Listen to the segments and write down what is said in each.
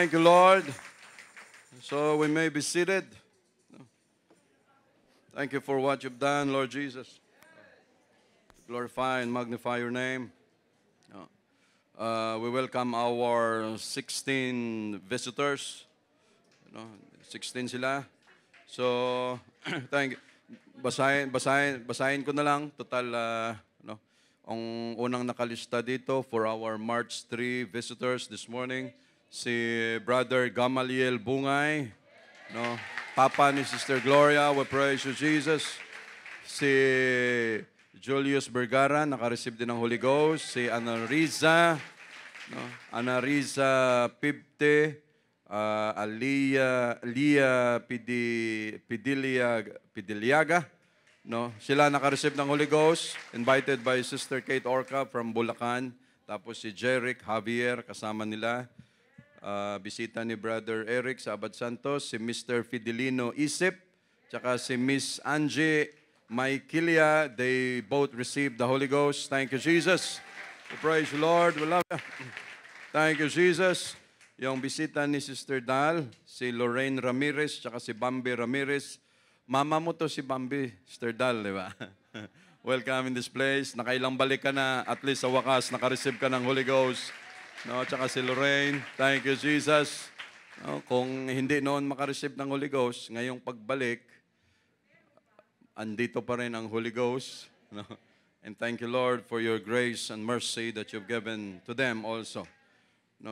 Thank you, Lord. So we may be seated. Thank you for what you've done, Lord Jesus. Glorify and magnify your name. We welcome our 16 visitors. 16 sila. So, thank you. Basahin ko na lang. Total, ang unang nakalista dito for our March 3 visitors this morning, si Brother Gamaliel Bungay, Papa ni Sister Gloria, we praise you, Jesus. Si Julius Vergara, nakareceive din ng Holy Ghost. Si Anariza Pibte, Lia Pidiliaga. Sila nakareceive ng Holy Ghost. Invited by Sister Kate Orca from Bulacan. Tapos si Jeric Javier, kasama nila. Bisita ni Brother Eric sa Abad Santos. Si Mr. Fidelino Isip. Tsaka si Miss Angie Maikilia. They both received the Holy Ghost. Thank you, Jesus. We praise the Lord. We love you. Thank you, Jesus. Yung bisita ni Sister Dal, si Lorraine Ramirez, tsaka si Bambi Ramirez. Mama mo to si Bambi, Sister Dal, di ba? Welcome in this place. Nakailang balik ka na, at least sa wakas, nakareceive ka ng Holy Ghost. Tsaka si Lorraine, thank you, Jesus. Kung hindi noon makareceive ng Holy Ghost, ngayong pagbalik, andito pa rin ang Holy Ghost. And thank you, Lord, for your grace and mercy that you've given to them also.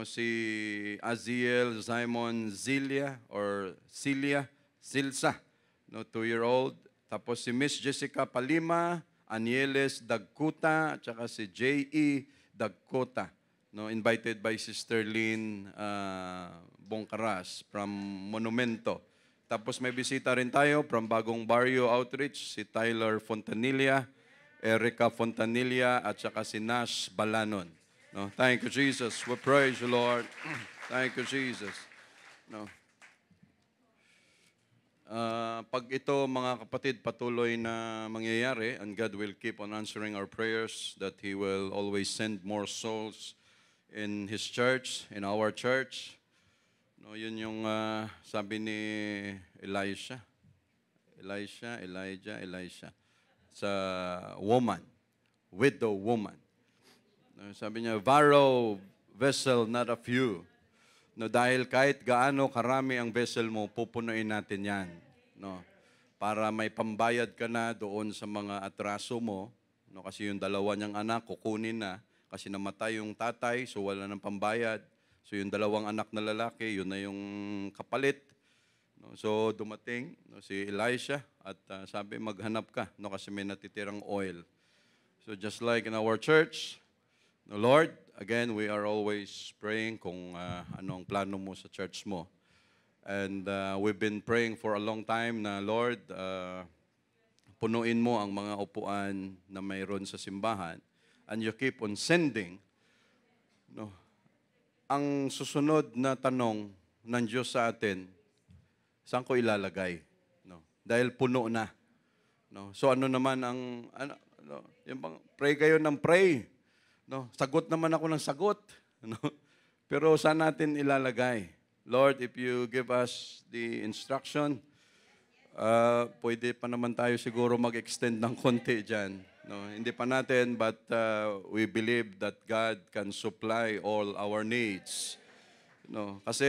Si Aziel Simon Zilia or Silsa, 2-year-old. Tapos si Miss Jessica Palima, Anieles Dagkuta, at saka si J.E. Dagkuta. Invited by Sister Lynn Bongkaras from Monumento. Tapos may bisita rin tayo from Bagong Barrio Outreach, si Tyler Fontanilla, Erica Fontanilla, at saka si Nash Balanon. Thank you, Jesus. We praise you, Lord. Thank you, Jesus. Pag ito, mga kapatid, patuloy na mangyayari, and God will keep on answering our prayers, that He will always send more souls in His church, in our church. Yun yung sabi ni Elijah, sa woman, widow woman. Sabi niya, borrow vessel, not a few. Dahil kahit gaano karami ang vessel mo, pupunuin natin yan. Para may pambayad ka na doon sa mga atraso mo. Kasi yung dalawa niyang anak, kukunin na. Kasi namatay yung tatay, so wala nang pambayad. So yung dalawang anak na lalaki, yun na yung kapalit. So dumating si Elisha at sabi, maghanap ka. Kasi may natitirang oil. So just like in our church, Lord, again, we are always praying kung ano ang plano mo sa church mo. And we've been praying for a long time na, Lord, punuin mo ang mga upuan na mayroon sa simbahan. And you keep on sending. Ang susunod na tanong ng Diyos sa atin, saan ko ilalagay? Dahil puno na. So ano naman ang, pray kayo ng pray. Sagot naman ako ng sagot. Pero saan natin ilalagay? Lord, if you give us the instruction, pwede pa naman tayo siguro mag-extend ng konti dyan. Hindi pa natin, but we believe that God can supply all our needs. Kasi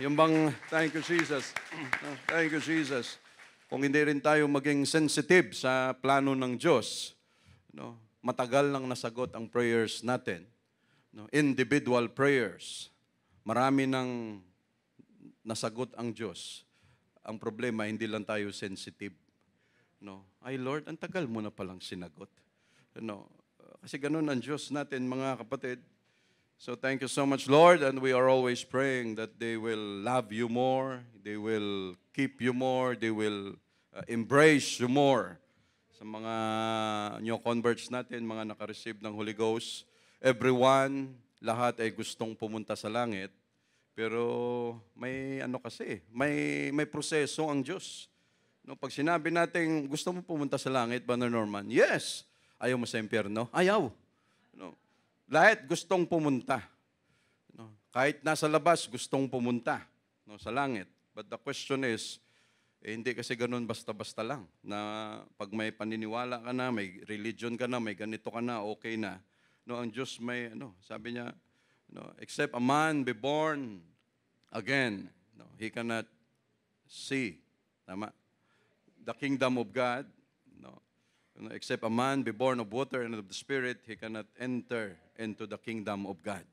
yung bang, thank you Jesus. Thank you Jesus. Kung hindi rin tayo maging sensitive sa plano ng Diyos, matagal nang nasagot ang prayers natin. Individual prayers. Marami nang nasagot ang Diyos. Ang problema, hindi lang tayo sensitive. Ay Lord, ang tagal mo na palang sinagot. Kasi ganun ang Diyos natin, mga kapatid. So thank you so much, Lord, and we are always praying that they will love you more, they will keep you more, they will embrace you more. Sa mga new converts natin, mga nakareceive ng Holy Ghost, everyone, lahat ay gustong pumunta sa langit. Pero may may proseso ang Diyos. Pag sinabi natin, gusto mo pumunta sa langit, Brother Norman? Yes. Ayaw mo sa impyerno? Ayaw. Lahat gustong pumunta. Kahit nasa labas, gustong pumunta, no, sa langit. But the question is, hindi kasi ganun basta-basta lang na pag may paniniwala ka na, may religion ka na, may ganito ka na, okay na. No, ang Diyos may, sabi niya, except a man be born again, he cannot see. Tama? The kingdom of God, except a man be born of water and of the Spirit, he cannot enter into the kingdom of God.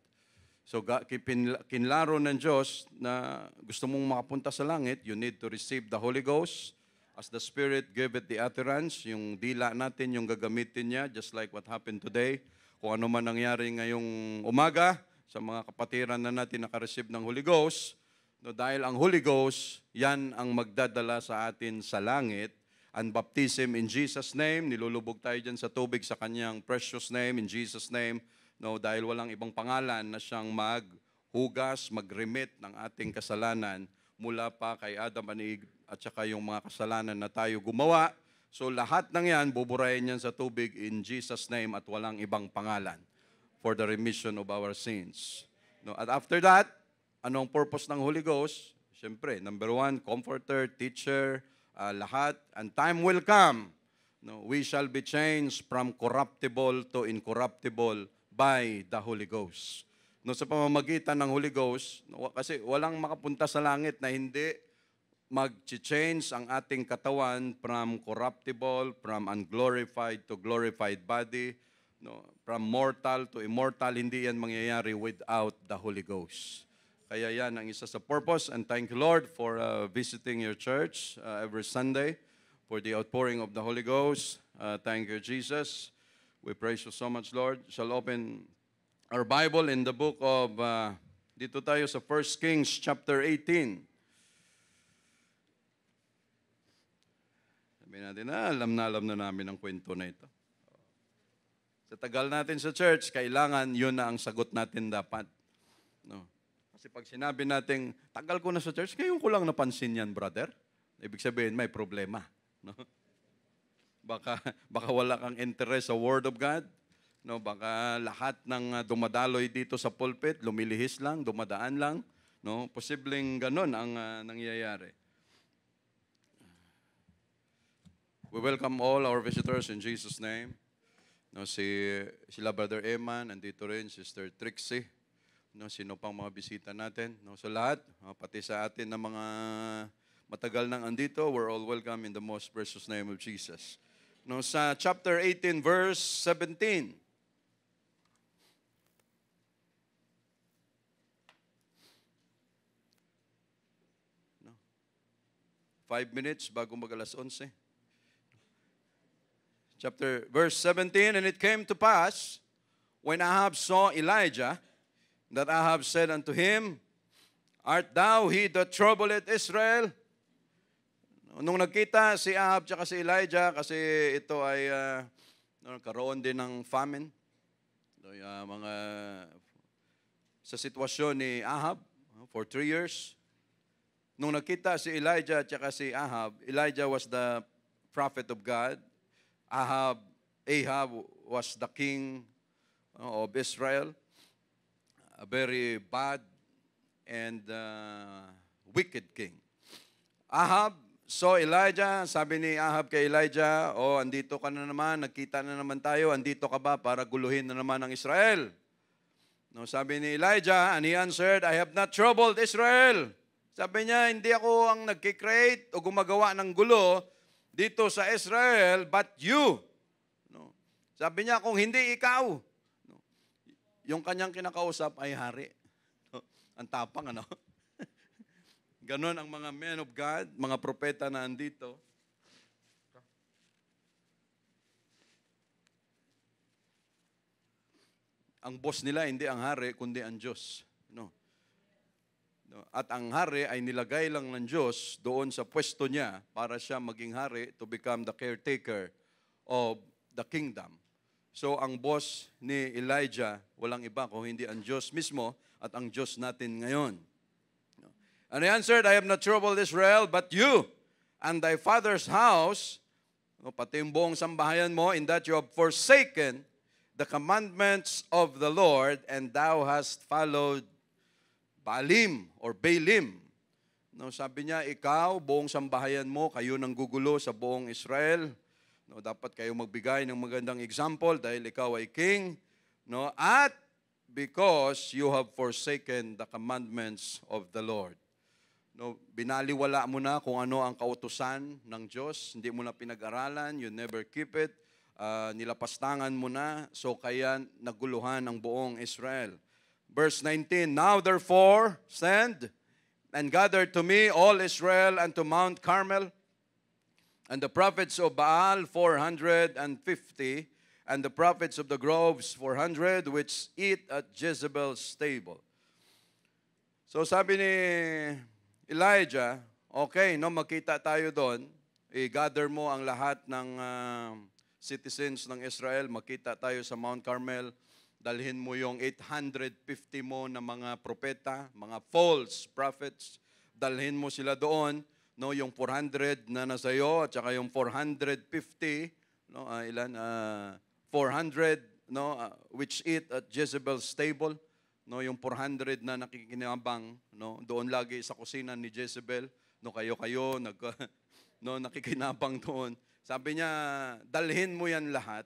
So, kinlaro ng Diyos na gusto mong makapunta sa langit, you need to receive the Holy Ghost. As the Spirit give it the utterance, yung dila natin, yung gagamitin niya, just like what happened today. Kung ano man nangyari ngayong umaga, sa mga kapatiran na natin nakareceive ng Holy Ghost, dahil ang Holy Ghost, yan ang magdadala sa atin sa langit. And baptism in Jesus' name, nilulubog tayo dyan sa tubig sa kanyang precious name, in Jesus' name. Dahil walang ibang pangalan na siyang maghugas, mag-remit ng ating kasalanan mula pa kay Adam and Eve at saka yung mga kasalanan na tayo gumawa. So lahat ng yan, buburahin yan sa tubig in Jesus' name at walang ibang pangalan for the remission of our sins. At after that, anong purpose ng Holy Ghost? Siyempre, number one, comforter, teacher, lahat. And time will come, we shall be changed from corruptible to incorruptible by the Holy Ghost. Sa pamamagitan ng Holy Ghost, kasi walang makapunta sa langit na hindi mag-change ang ating katawan from corruptible, from unglorified to glorified body, from mortal to immortal. Hindi yan mangyayari without the Holy Ghost. Kaya yan ang isa sa purpose. And thank you, Lord, for visiting your church every Sunday for the outpouring of the Holy Ghost. Thank you, Jesus. We praise you so much, Lord. Shall open our Bible in the book of, dito tayo sa 1 Kings chapter 18. Sabi natin, alam na namin ang kwento na ito. Sa tagal natin sa church, kailangan yun na ang sagot natin dapat. Kasi pag sinabi natin, tagal ko na sa church, ngayon ko lang napansin yan, brother. Ibig sabihin, may problema. Baka wala kang interest sa Word of God. Baka lahat ng dumadaloy dito sa pulpit, lumilihis lang, dumadaan lang. Posibleng ganun ang nangyayari. We welcome all our visitors in Jesus' name. Sila Brother Eman, nandito rin, Sister Trixie. Sino pang mga bisita natin. Sa lahat, pati sa atin na mga matagal nang andito, we're all welcome in the most precious name of Jesus. Sa chapter 18, verse 17. No. 5 minutes bago mag-alas 11. Verse 17, and it came to pass, when Ahab saw Elijah, that Ahab said unto him, Art thou he that troubleth Israel? Nung nagkita si Ahab at si Elijah, kasi ito ay karoon din ng famine, sa sitwasyon ni Ahab for 3 years. Nung nagkita si Elijah at si Ahab, Elijah was the prophet of God. Ahab was the king of Israel, a very bad and wicked king. Ahab saw Elijah, sabi ni Ahab kay Elijah, andito ka na naman, nagkita na naman tayo, andito ka ba para guluhin na naman ang Israel? Sabi ni Elijah, and he answered, I have not troubled Israel. Sabi niya, hindi ako ang nagkikreate o gumagawa ng gulo dito sa Israel, but you. Sabi niya, kung hindi ikaw. Yung kanyang kinakausap ay hari. Ang tapang, ano? Ganon ang mga men of God, mga propeta na andito. Ang boss nila hindi ang hari, kundi ang Diyos. At ang hari ay nilagay lang ng Diyos doon sa pwesto niya para siya maging hari to become the caretaker of the kingdom. So ang boss ni Elijah, walang iba kung hindi ang Diyos mismo at ang Diyos natin ngayon. And he answered, I have not troubled Israel, but you and thy father's house, pati yung buong sambahayan mo, in that you have forsaken the commandments of the Lord, and thou hast followed Baalim or Baalim. No, sabi niya, ikaw, buong sambahayan mo, kayo nang gugulo sa buong Israel. No, dapat kayo magbigay ng magandang example dahil ikaw ay king. No, at because you have forsaken the commandments of the Lord. No, binaliwala mo na kung ano ang kautusan ng Diyos. Hindi mo na pinag-aralan, you never keep it. Nilapastangan mo na, so kaya naguluhan ang buong Israel. Verse 19, now therefore, send and gather to me all Israel unto Mount Carmel, and the prophets of Baal 450, and the prophets of the groves 400, which eat at Jezebel's stable. So sabi ni Elijah, okay, no, magkita tayo doon, i-gather mo ang lahat ng citizens ng Israel, magkita tayo sa Mount Carmel, dalhin mo yung 850 mo na mga propeta, mga false prophets, dalhin mo sila doon, no, yung 400 na nasa iyo at saka yung 450, no, 400, no, which eat at Jezebel's stable, no, yung 400 na nakikinabang, no, doon lagi sa kusina ni Jezebel, no, kayo no, nakikinabang doon. Sabi niya, dalhin mo yan lahat.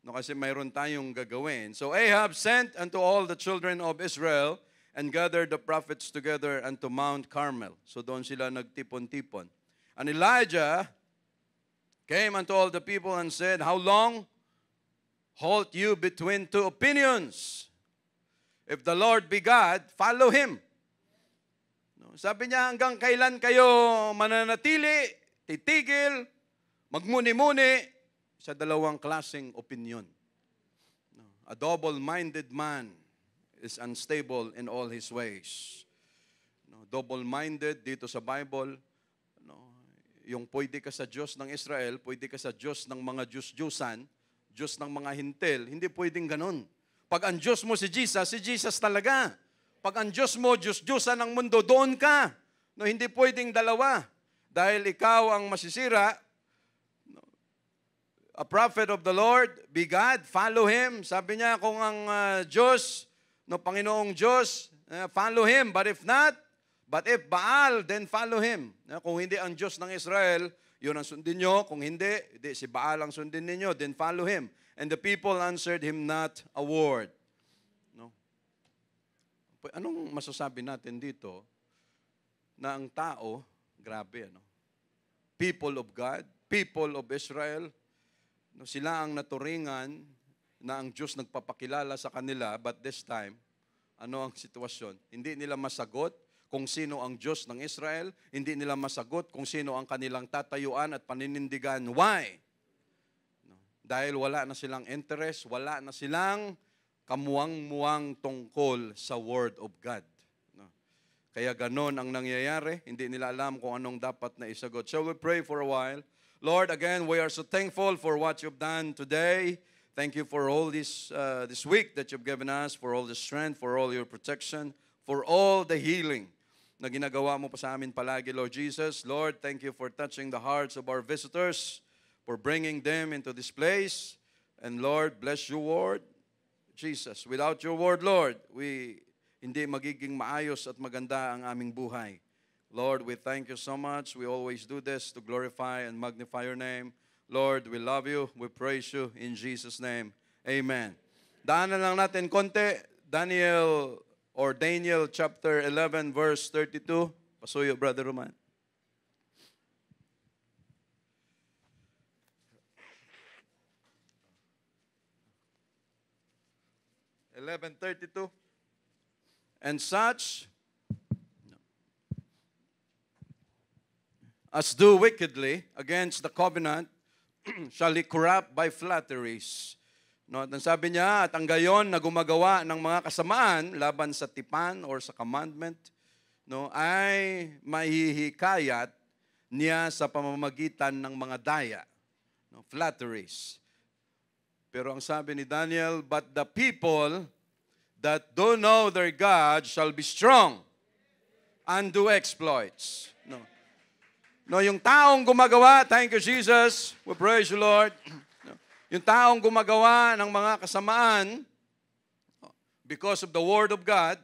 No, kasi mayroon tayong gagawin. So Ahab sent unto all the children of Israel and gathered the prophets together unto Mount Carmel. So doon sila nagtipon-tipon. And Elijah came unto all the people and said, how long halt you between two opinions? If the Lord be God, follow Him. No, sabi niya, hanggang kailan kayo mananatili, titigil, magmuni-muni, sa dalawang klaseng opinion. A double-minded man is unstable in all his ways. Double-minded dito sa Bible, yung pwede ka sa Diyos ng Israel, pwede ka sa Diyos ng mga Diyos-Diyusan, Diyos ng mga hintil, hindi pwedeng ganun. Pag ang Diyos mo si Jesus talaga. Pag ang Diyos mo, Diyos-Diyusan ng mundo, doon ka. No, hindi pwedeng dalawa. Dahil ikaw ang masisira, a prophet of the Lord, be God, follow Him. Sabi niya, kung ang Diyos, no, Panginoong Diyos, follow Him. But if if Baal, then follow Him. Kung hindi ang Diyos ng Israel, yun ang sundin nyo. Kung hindi si Baal ang sundin ninyo, then follow Him. And the people answered Him not a word. No? Anong masasabi natin dito? Na ang tao, grabe, ano? People of God, people of Israel, no, sila ang naturingan na ang Diyos nagpapakilala sa kanila, but this time, ano ang sitwasyon? Hindi nila masagot kung sino ang Diyos ng Israel, hindi nila masagot kung sino ang kanilang tatayuan at paninindigan. Why? No, dahil wala na silang interest, wala na silang kamuwang-muwang tungkol sa Word of God. No. Kaya ganon ang nangyayari, hindi nila alam kung anong dapat na isagot. Shall we pray for a while? Lord, again, we are so thankful for what you've done today. Thank you for all this week that you've given us, for all the strength, for all your protection, for all the healing na ginagawa mo pa sa amin palagi, Lord Jesus. Lord, thank you for touching the hearts of our visitors, for bringing them into this place. And Lord, bless your word, Jesus. Without your word, Lord, hindi magiging maayos at maganda ang aming buhay. Lord, we thank you so much. We always do this to glorify and magnify your name. Lord, we love you. We praise you in Jesus' name. Amen. Daanan lang natin konti. Daniel chapter 11, verse 32. Pasuyo, Brother Roman. (11:32) And such as do wickedly against the covenant shall he corrupt by flatteries. No, at sabi niya, at ang gayon na gumagawa ng mga kasamaan laban sa tipan or sa commandment, no, ay mahihikayat niya sa pamamagitan ng mga daya. No, flatteries. Pero ang sabi ni Daniel, but the people that do know their God shall be strong and do exploits. No. No, yung taong gumagawa, thank you Jesus, we praise you Lord. No, yung taong gumagawa ng mga kasamaan because of the Word of God,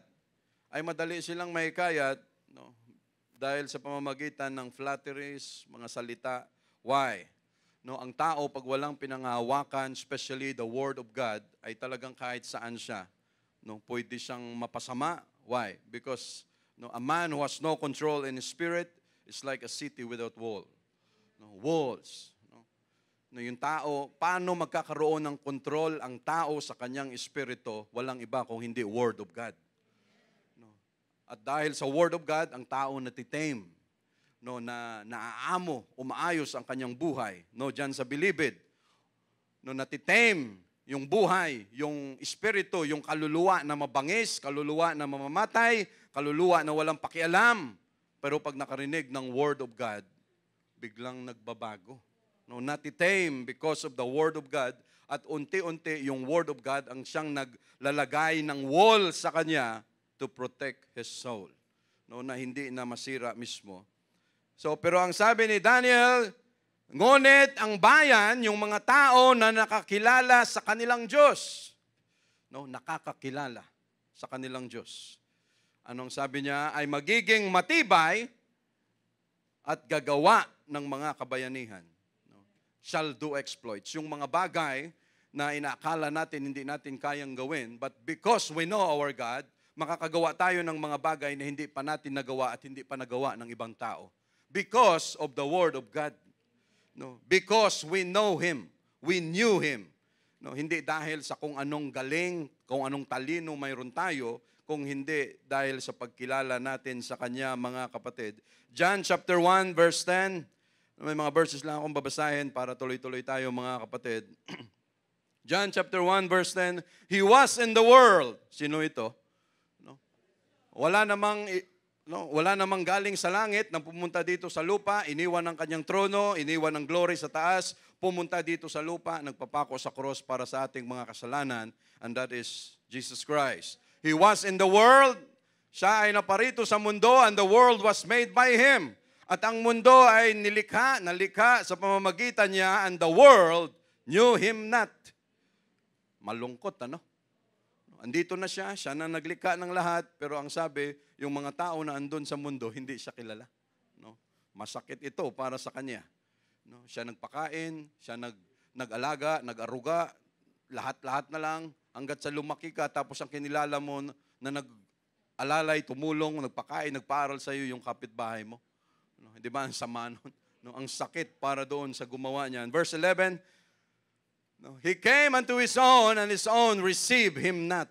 ay madali silang mahikayat, no? Dahil sa pamamagitan ng flatteries, mga salita. Why? No, ang tao pag walang pinangahawakan, especially the Word of God, ay talagang kahit saan siya, no, pwede siyang mapasama. Why? Because no, a man who has no control in his spirit is like a city without wall. No, walls. No, yung tao, paano magkakaroon ng control ang tao sa kanyang espiritu? Walang iba kung hindi Word of God. No. At dahil sa Word of God, ang tao natitame, no, na naaamo, umaayos ang kanyang buhay. No, diyan sa bilibid, no, natitame yung buhay, yung espiritu, yung kaluluwa na mabangis, kaluluwa na mamamatay, kaluluwa na walang pakialam. Pero pag nakarinig ng Word of God, biglang nagbabago. No, natitame because of the Word of God, at unti-unti yung Word of God ang siyang naglalagay ng wall sa kanya to protect his soul. No, na hindi na masira mismo. So, pero ang sabi ni Daniel, ngunit ang bayan, yung mga tao na nakakilala sa kanilang Diyos, no, nakakakilala sa kanilang Diyos. Anong sabi niya? Ay magiging matibay at gagawa ng mga kabayanihan. Shall do exploits. Yung mga bagay na inaakala natin hindi natin kayang gawin, but because we know our God, makakagawa tayo ng mga bagay na hindi pa natin nagawa at hindi pa nagawa ng ibang tao. Because of the Word of God. No? Because we know Him. We knew Him. No? Hindi dahil sa kung anong galing, kung anong talino mayroon tayo, kung hindi dahil sa pagkilala natin sa Kanya, mga kapatid. John chapter 1 verse 10. May mga verses lang akong babasahin para tuloy-tuloy tayo, mga kapatid. John chapter 1 verse 10, He was in the world. Sino ito? No? Wala namang galing sa langit nang pumunta dito sa lupa, iniwan ng kanyang trono, iniwan ng glory sa taas, pumunta dito sa lupa, nagpapako sa cross para sa ating mga kasalanan, and that is Jesus Christ. He was in the world. Siya ay naparito sa mundo, and the world was made by Him. At ang mundo ay nalikha sa pamamagitan niya, and the world knew Him not. Malungkot, ano? Andito na siya na naglikha ng lahat, pero ang sabi, yung mga tao na andun sa mundo, hindi siya kilala. No? Masakit ito para sa kanya. No? Siya nagpakain, siya nag-alaga, nag-aruga, lahat-lahat na lang, hanggat sa lumaki ka, tapos ang kinilala mo na nag-alalay, tumulong, nagpakain, nagpaaral sa iyo yung kapitbahay mo. No, hindi ba ang sama nun? No, ang sakit para doon sa gumawa niyan. Verse 11, no, He came unto His own, and His own received Him not.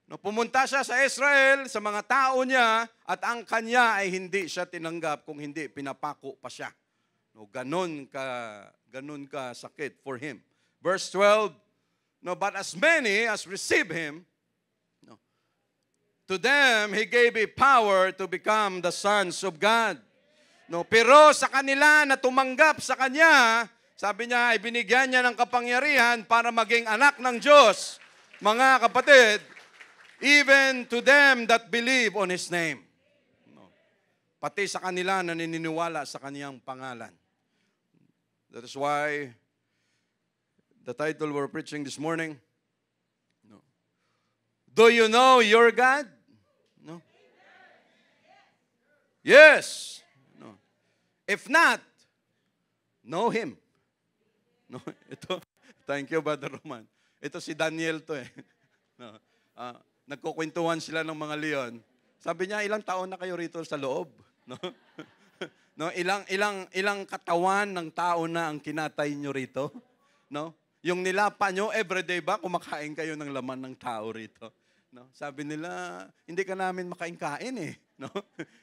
No, pumunta siya sa Israel, sa mga tao niya, at ang kanya ay hindi siya tinanggap kung hindi pinapako pa siya. No, ganun ka sakit for Him. Verse 12, no, but as many as receive Him, no, to them He gave a power to become the sons of God. No, pero sa kanila na tumanggap sa Kanya, sabi niya, ay binigyan niya ng kapangyarihan para maging anak ng Diyos. Mga kapatid, even to them that believe on His name. No. Pati sa kanila na naniniwala sa Kanyang pangalan. That is why the title we're preaching this morning, no. Do you know your God? No. Yes. If not, know Him. No, ito, thank you, Brother Roman. Ito si Daniel to eh. No, nagkukwentuhan sila ng mga leon. Sabi niya, ilang taon na kayo rito sa loob? No? No, ilang katawan ng tao na ang kinatay nyo rito? No? Yung nilapa nyo, everyday ba kumakain kayo ng laman ng tao rito? No? Sabi nila, hindi ka namin makain-kain eh. No?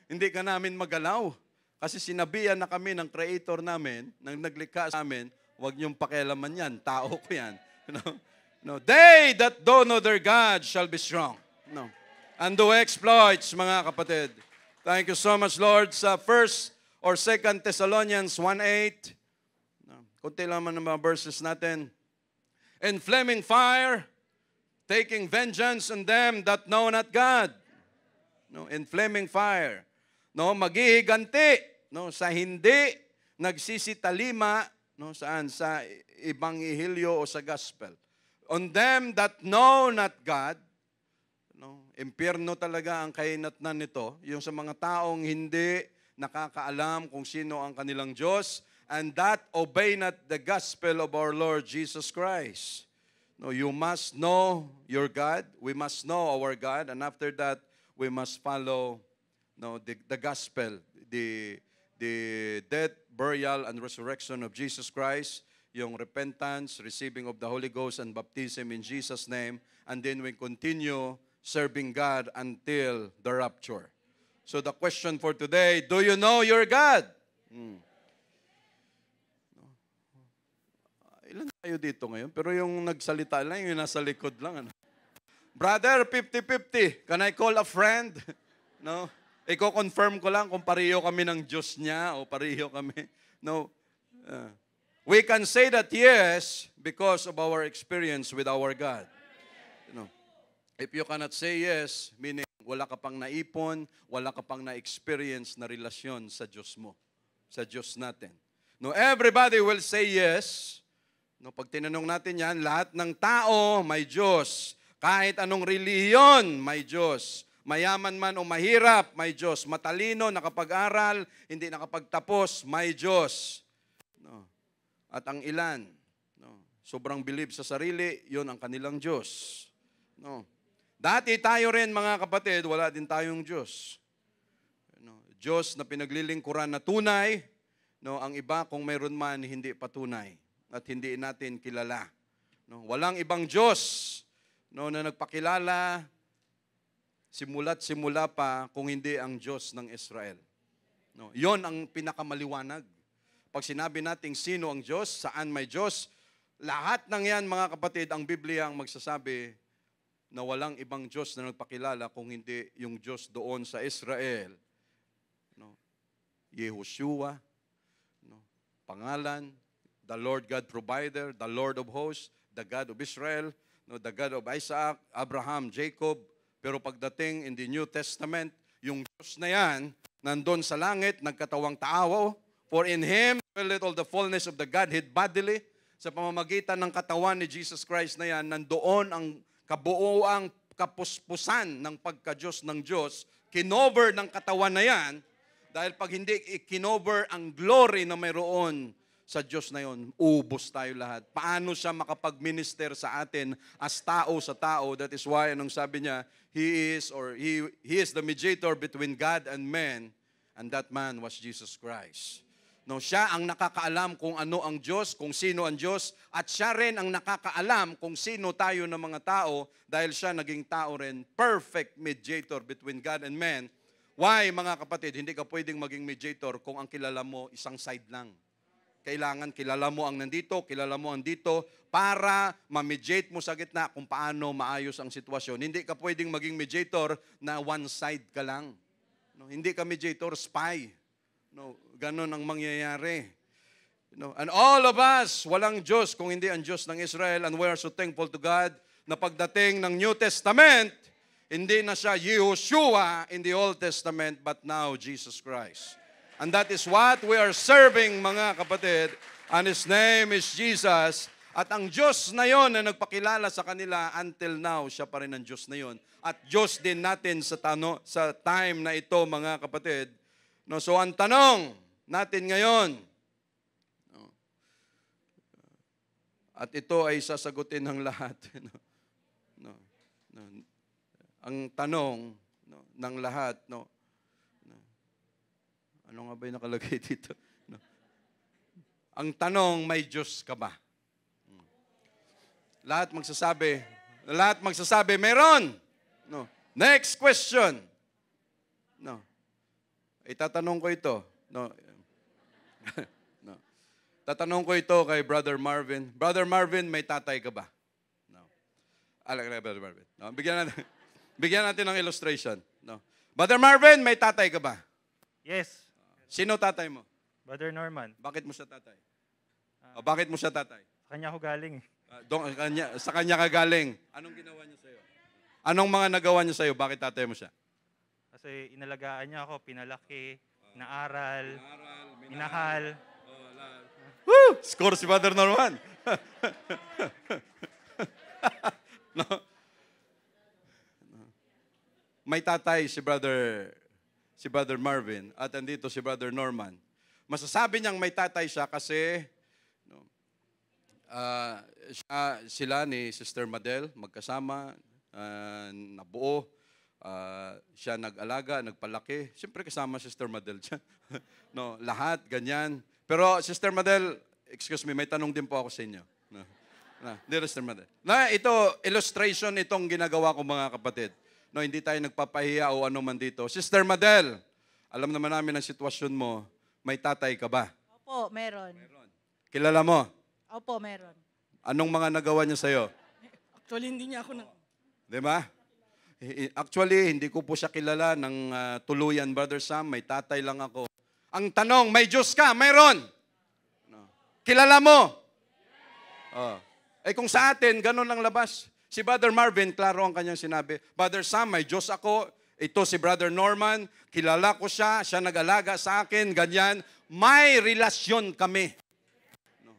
Hindi ka namin magalaw. Kasi sinabihan na kami ng creator namin, nang naglikha sa amin, huwag niyong pakialaman yan, tao ko yan. No? No, they that don't know their God shall be strong. No. And do exploits, mga kapatid. Thank you so much, Lord. Sa 1 or 2 Thessalonians 1:8, no, kunti lang man ng mga verses natin. In flaming fire, taking vengeance on them that know not God. No, in flaming fire. No, maghihiganti. No, sa hindi nagsisitalima, no, saan? Sa ebanghelyo o sa gospel. On them that know not God, No? Impyerno talaga ang kahinatnan nito, yung sa mga taong hindi nakakaalam kung sino ang kanilang Diyos, and that obey not the gospel of our Lord Jesus Christ. No, you must know your God, we must know our God, and after that, we must follow the gospel, the death, burial, and resurrection of Jesus Christ, yung repentance, receiving of the Holy Ghost, and baptism in Jesus' name, and then we continue serving God until the rapture. So the question for today, do you know your God? Ilan tayo dito ngayon? Pero yung nagsalita lang, yung nasa likod lang. Ano? Brother, 50-50. Can I call a friend? No? Iko-confirm ko lang kung pareho kami ng Diyos niya o pareho kami. No. We can say that yes because of our experience with our God. You know, if you cannot say yes, meaning wala ka pang naipon, wala ka pang na-experience na relasyon sa Diyos mo, sa Diyos natin. No, everybody will say yes. No, pag tinanong natin yan, lahat ng tao may Diyos. Kahit anong relihiyon, may Diyos. Mayaman man o mahirap, may Diyos. Matalino, nakapag-aral, hindi nakapagtapos, may Diyos. No. At ang ilan, sobrang believe sa sarili, yun ang kanilang Diyos. No. Dati tayo rin, mga kapatid, wala din tayong Diyos. Diyos na pinaglilingkuran na tunay, ang iba kung mayroon man, hindi patunay. At hindi natin kilala. Walang ibang Diyos na nagpakilala simula't simula pa kung hindi ang Diyos ng Israel. Yon ang pinakamaliwanag. Pag sinabi natin sino ang Diyos, saan may Diyos, lahat ng yan, mga kapatid, ang Biblia ang magsasabi na walang ibang Diyos na nagpakilala kung hindi yung Diyos doon sa Israel. Yehoshua, pangalan, the Lord God Provider, the Lord of Hosts, the God of Israel, the God of Isaac, Abraham, Jacob. Pero pagdating in the New Testament, yung Diyos na yan, nandun sa langit, nagkatawang tao, for in Him dwelleth all the fullness of the Godhead bodily. Sa pamamagitan ng katawan ni Jesus Christ na yan, nandoon ang kabuuang kapuspusan ng pagka-Diyos ng Diyos, kinover ng katawan na yan, dahil pag hindi kinover ang glory na mayroon sa Diyos na yon, ubos tayo lahat. Paano siya makapag-minister sa atin as tao sa tao? That is why, anong sabi niya, He is the mediator between God and man, and that man was Jesus Christ. Siya ang nakakaalam kung ano ang Diyos, kung sino ang Diyos, at siya rin ang nakakaalam kung sino tayo ng mga tao, dahil siya naging tao rin, perfect mediator between God and man. Why, mga kapatid, hindi ka pwedeng maging mediator kung ang kilala mo isang side lang. Kailangan kilala mo ang nandito, kilala mo ang dito, para ma-mediate mo sa gitna kung paano maayos ang sitwasyon. Hindi ka pwedeng maging mediator na one side ka lang. Hindi ka mediator, spy. Ganon ang mangyayari. And all of us, walang Diyos kung hindi ang Diyos ng Israel, and we are so thankful to God na pagdating ng New Testament, hindi na siya Yehoshua in the Old Testament, but now Jesus Christ. And that is what we are serving, mga kapatid. And His name is Jesus. At ang Diyos na yon na nagpakilala sa kanila, until now, siya pa rin ang Diyos na yon. At Diyos din natin sa time na ito, mga kapatid. So ang tanong natin ngayon, at ito ay sasagutin ng lahat. Ang tanong ng lahat, ano nga ba yung nakalagay dito? Ang tanong, may Diyos ka ba? Lahat magsasabi, meron. Next question. Itatanong ko ito. Tatanong ko ito kay Brother Marvin. Brother Marvin, may tatay ka ba? Brother Marvin. Bigyan natin ng illustration. Brother Marvin, may tatay ka ba? Yes. Sino tatay mo? Brother Norman. Bakit mo siya tatay? Bakit mo siya tatay? Sa kanya ako galing. Sa kanya ka galing. Anong ginawa niya sa'yo? Anong mga nagawa niya sa'yo? Bakit tatay mo siya? Kasi inalagaan niya ako, pinalaki, naaral, minahal. Woo! Score si Brother Norman. may tatay si Brother Marvin at andito si Brother Norman. Masasabi niyang may tatay siya kasi sila ni Sister Madel magkasama, nabuo. Siya nag-alaga, nagpalaki. Siyempre kasama Sister Madel siya. No, lahat, ganyan. Pero Sister Madel, excuse me, may tanong din po ako sa inyo. No. Dear Sister Madel. Ito, illustration itong ginagawa ko mga kapatid. No, hindi tayo nagpapahiya o ano man dito. Sister Madel, alam naman namin ang sitwasyon mo. May tatay ka ba? Opo, meron. Kilala mo? Opo, meron. Anong mga nagawa niya sa'yo? Actually, hindi niya ako Di ba? Actually, hindi ko po siya kilala ng tuluyan, Brother Sam. May tatay lang ako. Ang tanong, may Diyos ka? Mayroon. No. Kilala mo? Oh. Kung sa atin, ganun ang labas. Si Brother Marvin, klaro ang kanyang sinabi. Brother Sam, may Diyos ako. Ito si Brother Norman. Kilala ko siya. Siya nag-alaga sa akin. Ganyan. May relasyon kami. No.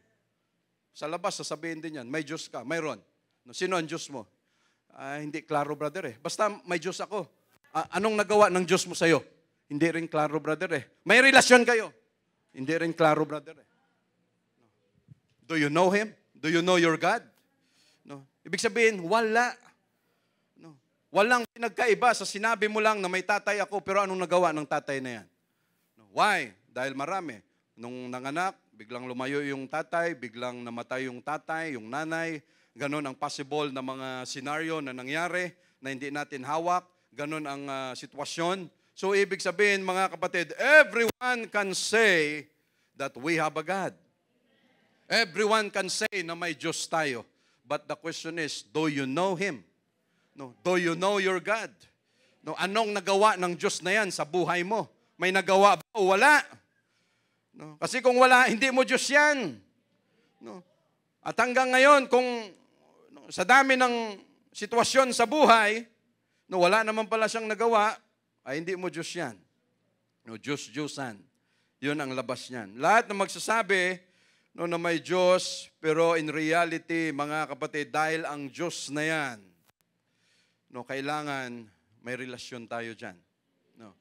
Sa labas, sasabihin din yan, may Diyos ka. Mayroon. No. Sino ang Diyos mo? Hindi klaro, brother eh. Basta may Diyos ako. Anong nagawa ng Diyos mo sa'yo? Hindi rin klaro, brother eh. May relasyon kayo. Hindi rin klaro, brother eh. Do you know Him? Do you know your God? No. Ibig sabihin, wala. No. Walang pinagkaiba sa sinabi mo lang na may tatay ako, pero anong nagawa ng tatay na yan? No. Why? Dahil marami. Nung nanganak, biglang lumayo yung tatay, biglang namatay yung tatay, yung nanay. Ganon ang possible na mga senaryo na nangyari na hindi natin hawak. Ganon ang sitwasyon. So, ibig sabihin, mga kapatid, everyone can say that we have a God. Everyone can say na may Diyos tayo. But the question is, do you know Him? No, do you know your God? No, anong nagawa ng Diyos na yan sa buhay mo? May nagawa ba o wala? No, kasi kung wala, hindi mo Diyos yan. No. At hanggang ngayon, kung sa dami ng sitwasyon sa buhay, no, wala naman pala siyang nagawa, ay hindi mo Diyos yan. No, Diyos-Diyosan. Yun ang labas niyan. Lahat na magsasabi no, na may Diyos, pero in reality, mga kapatid, dahil ang Diyos na yan, no, kailangan may relasyon tayo dyan. No.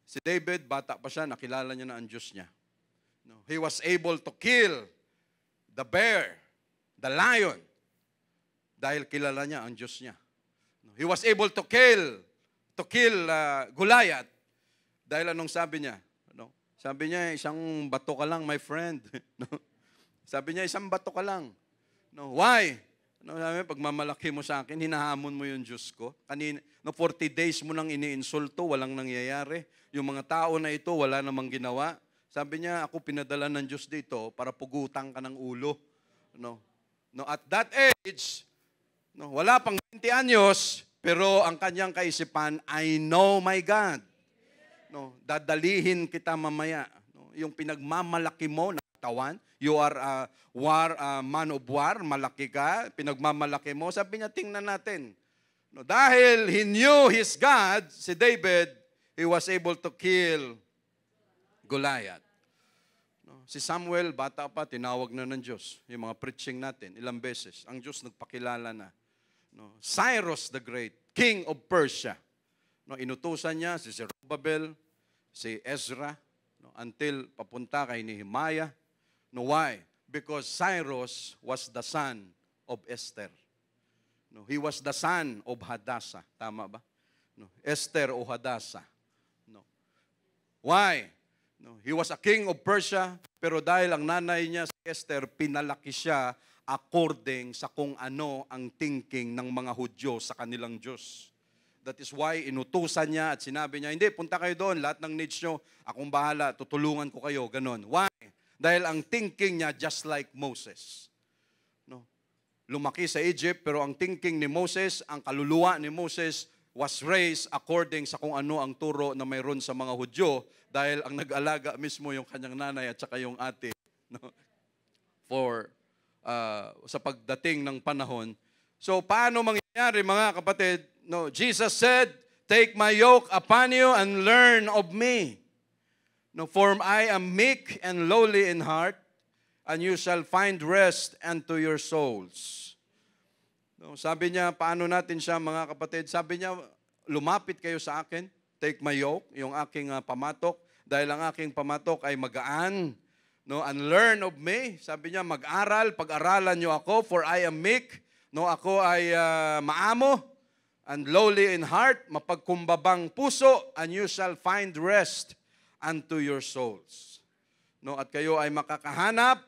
Si David, bata pa siya, nakilala niya na ang Diyos niya. No. He was able to kill the bear, the lion, dahil kilala niya ang Diyos niya. No. He was able to kill Goliath, dahil anong sabi niya? No? Sabi niya, isang bato ka lang, my friend. No? Sabi niya, isang bato ka lang. No? Why? No, sabi, pagmamalaki mo sa akin, hinahamon mo yung Diyos ko. 40 days mo nang iniinsulto, walang nangyayari. Yung mga tao na ito, wala namang ginawa. Sabi niya, ako pinadala ng Diyos dito para pugutang ka ng ulo. No? No, at that age, no, wala pang 20 anyos, pero ang kanyang kaisipan, I know my God. No, dadalihin kita mamaya. No, yung pinagmamalaki mo na katawan, you are a man of war, malaki ka, pinagmamalaki mo. Sabi niya, tingnan natin. No, dahil he knew his God, si David, he was able to kill Goliath. No, si Samuel, bata pa, tinawag na ng Diyos. Yung mga preaching natin, ilang beses. Ang Diyos nagpakilala na. No, Cyrus the Great, king of Persia. No, inutusan niya si Zerubbabel, si Ezra, no, until papunta kay Nehemiah. No, why? Because Cyrus was the son of Esther. No, he was the son of Hadassah. Tama ba? No, Esther o Hadassah. No. Why? No, he was a king of Persia, pero dahil ang nanay niya si Esther, pinalaki siya according sa kung ano ang thinking ng mga Hudyo sa kanilang Diyos. That is why inutusan niya at sinabi niya, hindi, punta kayo doon, lahat ng needs nyo, akong bahala, tutulungan ko kayo, ganon. Why? Dahil ang thinking niya just like Moses. No? Lumaki sa Egypt, pero ang thinking ni Moses, ang kaluluwa ni Moses was raised according sa kung ano ang turo na mayroon sa mga Hudyo, dahil ang nag-alaga mismo yung kanyang nanay at saka yung ate. No? Sa pagdating ng panahon. So, paano mangyayari, mga kapatid? No, Jesus said, take my yoke upon you and learn of me. No, for I am meek and lowly in heart, and you shall find rest unto your souls. No, sabi niya, paano natin siya, mga kapatid? Sabi niya, lumapit kayo sa akin, take my yoke, yung aking pamatok, dahil ang aking pamatok ay magaan. No, and learn of me. Sabi niya, mag-aral, pag-aralan niyo ako, for I am meek. No, ako ay maamo and lowly in heart, mapagkumbabang puso, and you shall find rest unto your souls. No, at kayo ay makakahanap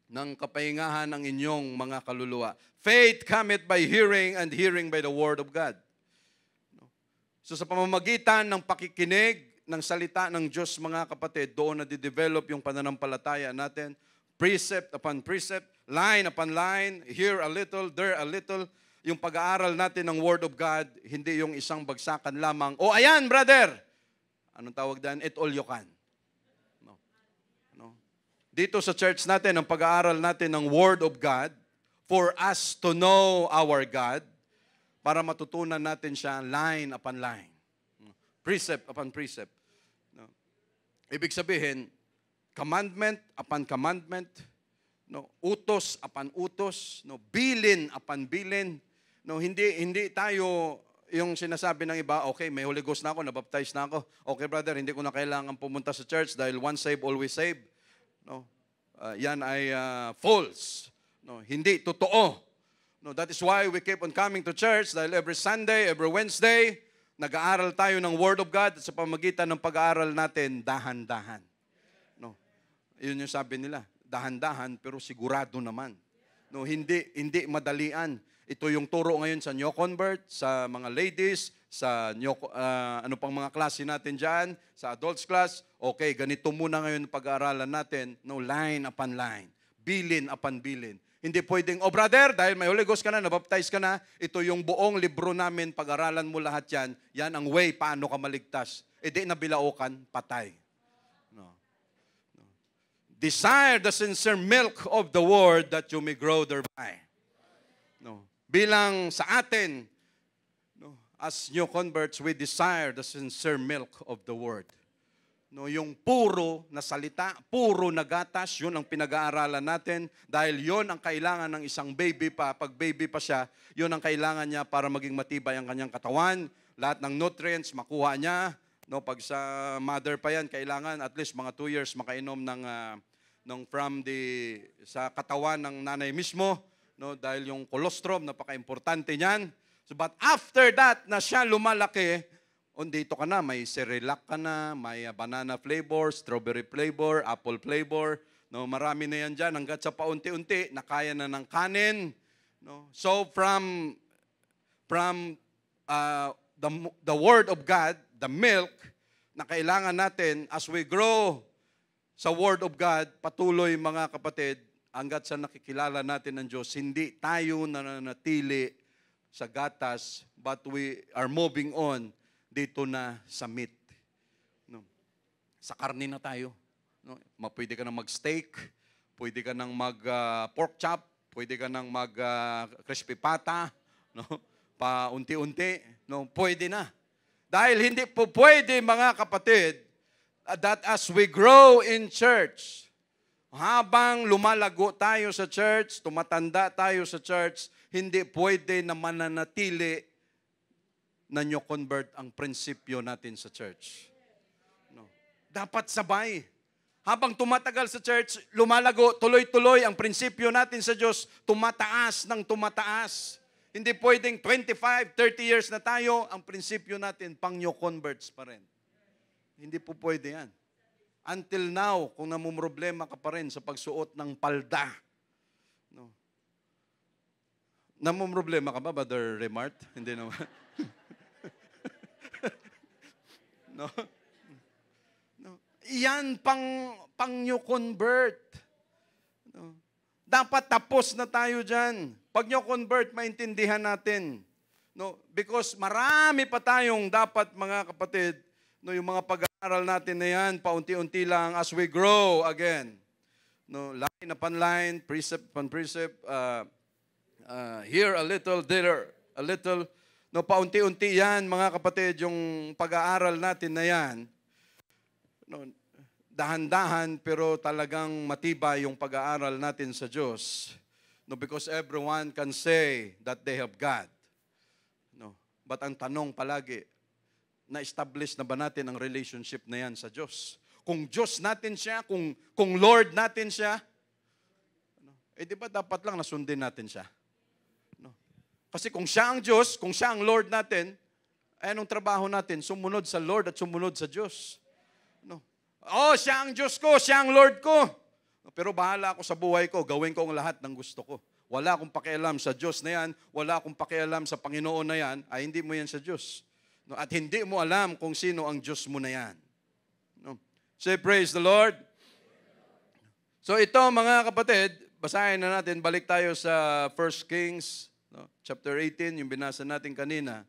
ng kapahingahan ng inyong mga kaluluwa. Faith cometh by hearing, and hearing by the word of God. No? So sa pamamagitan ng pakikinig ng salita ng Diyos, mga kapatid, doon na di-develop yung pananampalataya natin. Precept upon precept, line upon line, here a little, there a little. Yung pag-aaral natin ng Word of God, hindi yung isang bagsakan lamang. O ayan, brother! Anong tawag dyan? Et all you can. No. No. Dito sa church natin, ang pag-aaral natin ng Word of God, for us to know our God, para matutunan natin siya line upon line. Precept upon precept. No. Ibig sabihin, commandment upon commandment, no, utos upon utos, no, bilin upon bilin. No, hindi tayo yung sinasabi ng iba, okay, may Holy Ghost na ako, nabaptize na ako. Okay, brother, hindi ko na kailangan pumunta sa church dahil once saved, always saved. No. Yan ay false. No, hindi totoo. No, that is why we keep on coming to church dahil every Sunday, every Wednesday, nag-aaral tayo ng Word of God at sa pamagitan ng pag-aaral natin, dahan-dahan. No. Yun yung sabi nila, dahan-dahan pero sigurado naman. No, hindi madalian. Ito yung turo ngayon sa new convert, sa mga ladies, sa ano pang mga klase natin diyan, sa adults class. Okay, ganito muna ngayon pag-aaralan natin, no, line upon line, bilin upon bilin. Hindi pwedeng, oh brother, dahil may Holy Ghost ka na, nabaptize ka na, ito yung buong libro namin, pag-aralan mo lahat yan, yan ang way paano ka maligtas. E di nabilaukan, patay. No. No. Desire the sincere milk of the word that you may grow thereby. No. Bilang sa atin, no, as new converts, we desire the sincere milk of the word. No, yung puro na salita, puro na gatas, yun ang pinag-aaralan natin dahil yun ang kailangan ng isang baby pa. Pag baby pa siya, yun ang kailangan niya para maging matibay ang kanyang katawan. Lahat ng nutrients makuha niya. No, pag sa mother pa yan, kailangan at least mga 2 years makainom ng sa katawan ng nanay mismo. No, dahil yung colostrum, napaka-importante niyan. So, but after that, na siya lumalaki, dito ka na, may Cerelac ka na, may banana flavor, strawberry flavor, apple flavor. No, marami na yan dyan. Hanggat sa paunti-unti, nakaya na ng kanin. No? So from the Word of God, the milk, na kailangan natin as we grow sa Word of God, patuloy mga kapatid, hanggat sa nakikilala natin ng Diyos, hindi tayo nananatili sa gatas, but we are moving on dito na sa meat. No. Sa karne na tayo. No. Pwede ka nang mag-steak, pwede ka nang mag-pork chop, pwede ka nang mag-crispy pata, no. Paunti-unti, no. Pwede na. Dahil hindi po pwede, mga kapatid, that as we grow in church, habang lumalago tayo sa church, tumatanda tayo sa church, hindi pwede na mananatili na nyo convert ang prinsipyo natin sa church. No. Dapat sabay. Habang tumatagal sa church, lumalago, tuloy-tuloy ang prinsipyo natin sa Diyos, tumataas ng tumataas. Hindi pwedeng 25, 30 years na tayo, ang prinsipyo natin, pang new converts pa rin. Hindi po pwede yan. Until now, kung namumroblema ka pa rin sa pagsuot ng palda. No. Namumroblema ka ba, Brother Remart? Hindi naman. No? No. Yan pang new convert. No. Dapat tapos na tayo dyan. Pag new convert, maintindihan natin. No? Because marami pa tayong dapat, mga kapatid, no, yung mga pag-aaral natin na yan, paunti-unti lang as we grow again. No, line upon line, precept upon precept, here a little, there a little. No, paunti-unti yan, mga kapatid, yung pag-aaral natin na yan. No, dahan-dahan, pero talagang matibay yung pag-aaral natin sa Diyos. No, because everyone can say that they have God. No, But ang tanong palagi, na-establish na ba natin ang relationship na yan sa Diyos? Kung Diyos natin siya, kung Lord natin siya, di ba dapat lang nasundin natin siya? Kasi kung siya ang Diyos, kung siya ang Lord natin, ay anong trabaho natin? Sumunod sa Lord at sumunod sa Diyos. Siya ang Diyos ko, siya ang Lord ko. Pero bahala ako sa buhay ko, gawin ko ang lahat ng gusto ko. Wala akong pakialam sa Diyos na yan, wala akong pakialam sa Panginoon na yan, ay hindi mo yan sa Diyos. At hindi mo alam kung sino ang Diyos mo na yan. Say, praise the Lord. So ito mga kapatid, basahin na natin, balik tayo sa 1 Kings, chapter 18, yung binasa natin kanina.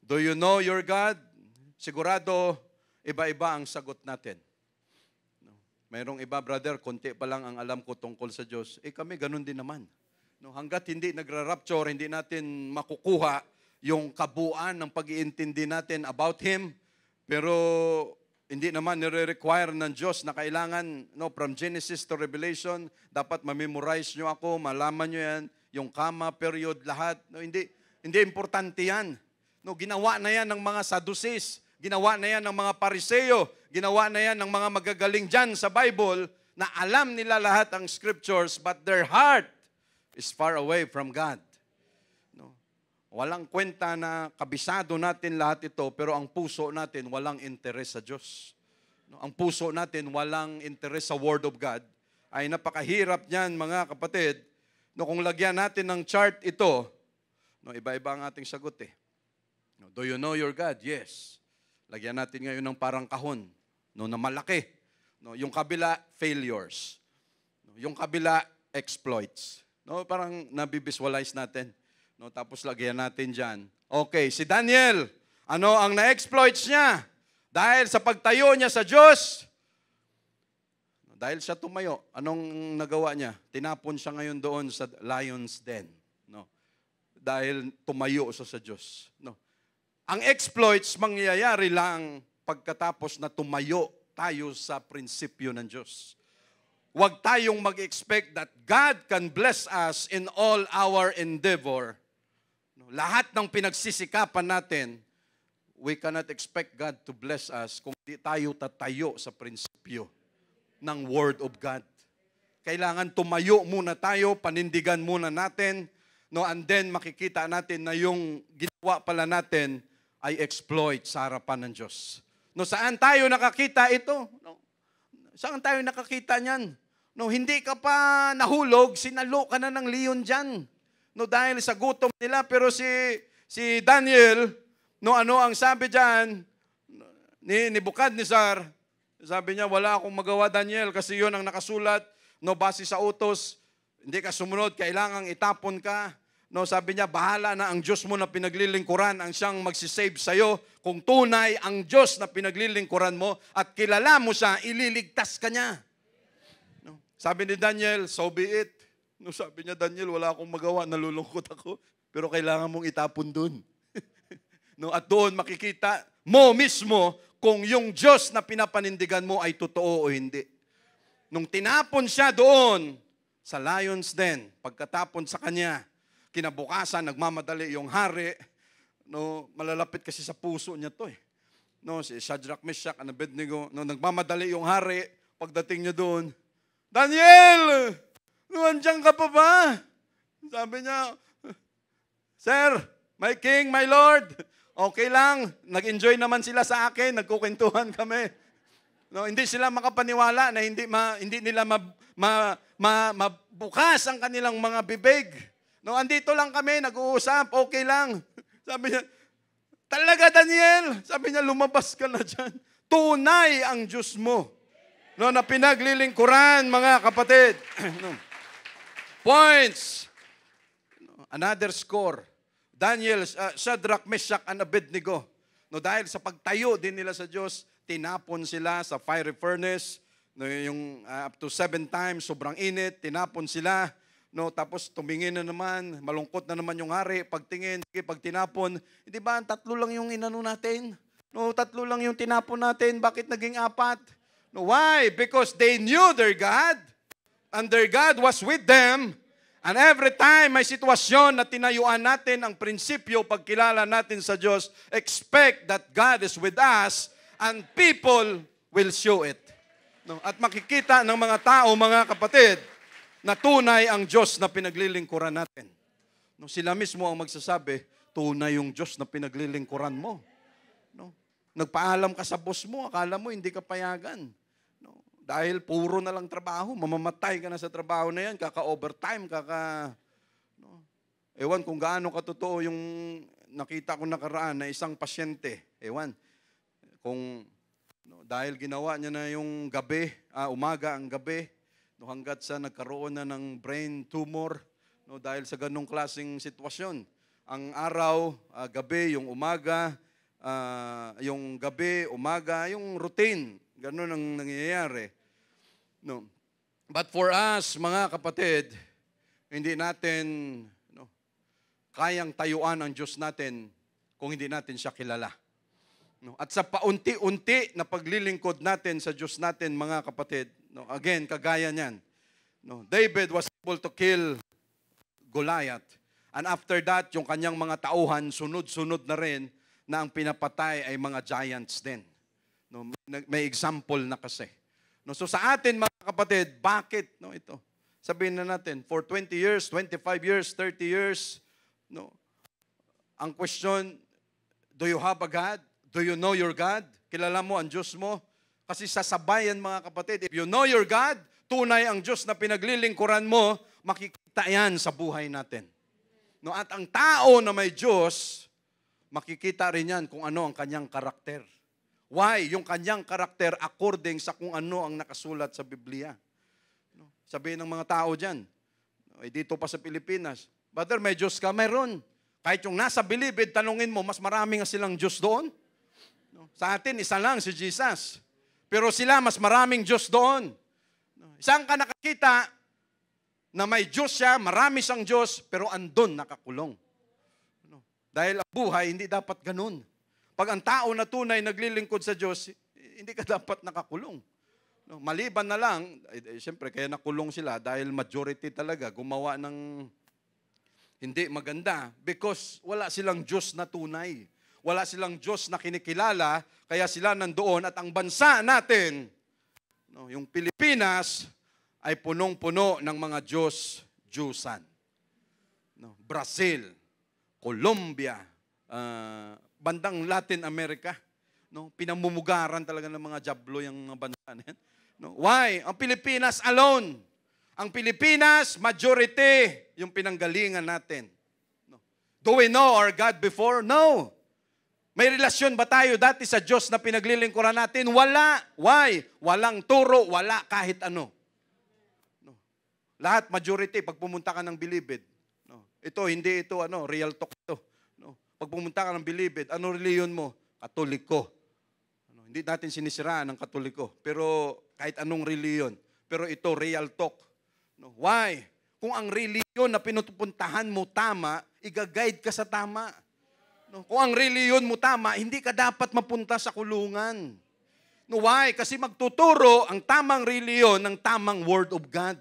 Do you know your God? Sigurado, iba-iba ang sagot natin. Mayroong iba, brother, konti pa lang ang alam ko tungkol sa Diyos. Kami ganun din naman. Hanggat hindi nagra-rapture, hindi natin makukuha yung kabuuan ng pag-iintindi natin about Him. Pero hindi naman nire-require ng Diyos na kailangan, from Genesis to Revelation, dapat ma-memorize nyo ako, malaman nyo yan, yung comma, period, lahat. Hindi importante yan. Ginawa na yan ng mga Sadducees, ginawa na yan ng mga Pariseo, ginawa na yan ng mga magagaling dyan sa Bible na alam nila lahat ang scriptures but their heart is far away from God. Walang kwenta na kabisado natin lahat ito pero ang puso natin walang interes sa Diyos. Ang puso natin walang interes sa Word of God. Ay napakahirap niyan mga kapatid. Kung lagyan natin ng chart ito, iba-iba ang ating sagot Do you know your God? Yes. Lagyan natin ngayon ng parang kahon na malaki. Yung kabila, failures. Yung kabila, exploits. Parang nabivisualize natin. Tapos lagyan natin dyan. Okay, si Daniel, ano ang na-exploits niya? Dahil sa pagtayo niya sa Diyos, dahil siya tumayo, anong nagawa niya? Tinapon siya ngayon doon sa lion's den. Dahil tumayo siya sa Diyos. Ang exploits mangyayari lang pagkatapos na tumayo tayo sa prinsipyo ng Diyos. Huwag tayong mag-expect that God can bless us in all our endeavor. Lahat ng pinagsisikapan natin, we cannot expect God to bless us kung di tayo tatayo sa prinsipyo ng Word of God. Kailangan tumayo muna tayo, panindigan muna natin, and then makikita natin na yung ginawa pala natin ay exploit sa harapan ng Diyos. Saan tayo nakakita ito? Saan tayo nakakita niyan? Hindi ka pa nahulog, sinalo ka na ng leon dyan. Dahil sa gutom nila, pero si Daniel, ano ang sabi dyan ni Nebuchadnezzar? Sabi niya, wala akong magawa, Daniel, kasi yun ang nakasulat, base sa utos, hindi ka sumunod, kailangang itapon ka. Sabi niya, bahala na ang Diyos mo na pinaglilingkuran ang siyang magsisave sa'yo. Kung tunay ang Diyos na pinaglilingkuran mo at kilala mo siya, ililigtas ka niya. Sabi ni Daniel, so be it. Sabi niya, Daniel, wala akong magawa, nalulungkot ako. Pero kailangan mong itapon dun. At doon makikita mo mismo kung yung Diyos na pinapanindigan mo ay totoo o hindi. Nung tinapon siya doon sa lion's den, pagkatapon sa kanya, kinabukasan, nagmamadali yung hari. Malalapit kasi sa puso niya to si Shadrach, Meshach, and Abednego. Nagmamadali yung hari, pagdating niya doon, Daniel! Nandiyan ka pa ba? Sabi niya, Sir, my king, my lord, okay lang. Nag-enjoy naman sila sa akin, nagkukwentuhan kami. Hindi sila makapaniwala na hindi nila mabukas ang kanilang mga bibig. Andito lang kami, nag-uusap, okay lang. Sabi niya, talaga Daniel? Sabi niya, lumabas ka na dyan. Tunay ang Diyos mo. Na pinaglilingkuran, mga kapatid. Points. Another score. Daniel, Shadrach, Meshach, and Abednego. Dahil sa pagtayo din nila sa Diyos, tinapon sila sa fiery furnace. Yung up to 7 times, sobrang init, tinapon sila. Tapos tumingin na naman, malungkot na naman yung hari, pagtingin, pag tinapon, hindi ba, 3 lang yung inano natin? 3 lang yung tinapon natin, bakit naging 4? Why? Because they knew their God, and their God was with them, And every time may sitwasyon na tinayuan natin ang prinsipyo pagkilala natin sa Diyos, expect that God is with us and people will show it. No? At makikita ng mga tao, mga kapatid, na tunay ang Diyos na pinaglilingkuran natin. No? Sila mismo ang magsasabi, tunay yung Diyos na pinaglilingkuran mo. No? Nagpaalam ka sa boss mo, akala mo hindi ka payagan. No? Dahil puro na lang trabaho, mamamatay ka na sa trabaho na yan, kaka-overtime, no? Ewan kung gaano katotoo yung nakita ko nakaraan na isang pasyente. Ewan, kung no, dahil ginawa niya na yung gabi, umaga ang gabi, no, hanggat sa nagkaroon na ng brain tumor, no, dahil sa ganong klaseng sitwasyon. Ang araw, gabi, yung umaga, yung gabi, umaga, yung routine. Ganon ang nangyayari. No. But for us, mga kapatid, hindi natin kayang tayuan ang Diyos natin kung hindi natin siya kilala. No. At sa paunti-unti na paglilingkod natin sa Diyos natin, mga kapatid, no, again, kagaya niyan. No, David was able to kill Goliath. And after that, yung kanyang mga tauhan, sunod-sunod na rin na ang pinapatay ay mga giants din. No, may example na kasi. No, so sa atin, mga kapatid, bakit ito? Sabihin na natin, for 20 years, 25 years, 30 years, no, ang question, do you have a God? Do you know your God? Kilala mo ang Diyos mo? Kasi sasabayan, mga kapatid, if you know your God, tunay ang Diyos na pinaglilingkuran mo, makikita yan sa buhay natin. No, at ang tao na may Diyos, makikita rin yan kung ano ang kanyang karakter. Why? Yung kanyang karakter according sa kung ano ang nakasulat sa Biblia. No, sabihin ng mga tao dyan, dito pa sa Pilipinas, Brother, may Diyos ka? Mayroon. Kahit yung nasa Bilibid, tanungin mo, mas marami nga silang Diyos doon. No, sa atin, isa lang, si Jesus. Pero sila, mas maraming Diyos doon. No, isang ka nakakita na may Diyos siya, marami siyang Diyos, pero andun nakakulong. No, dahil ang buhay, hindi dapat ganun. Pag ang tao na tunay naglilingkod sa Diyos, hindi ka dapat nakakulong. No, maliban na lang, siyempre kaya nakulong sila dahil majority talaga gumawa ng hindi maganda because wala silang Diyos na tunay. Wala silang Diyos na kinikilala, kaya sila nandoon at ang bansa natin, no, yung Pilipinas, ay punong-puno ng mga Diyos-Diyusan. No, Brazil, Colombia, bandang Latin America, no, pinamumugaran talaga ng mga jablo yung mga bansa na yan. No, why? Ang Pilipinas alone. Ang Pilipinas, majority yung pinanggalingan natin. No. Do we know our God before? No. May relasyon ba tayo dati sa Diyos na pinaglilingkuran natin? Wala. Why? Walang turo, wala kahit ano. No. Lahat, majority, pag pumunta ka ng Bilibid, no. Ito, hindi ito, real talk ito. No. Pag pumunta ka ng Bilibid, ano reliyon mo? Katoliko. No. Hindi natin sinisiraan ng Katoliko. Pero kahit anong reliyon. Pero ito, real talk. No. Why? Kung ang reliyon na pinupuntahan mo tama, i-guide ka sa tama. No. Kung ang reliyon mo tama, hindi ka dapat mapunta sa kulungan. No. Why? Kasi magtuturo ang tamang reliyon ng tamang Word of God.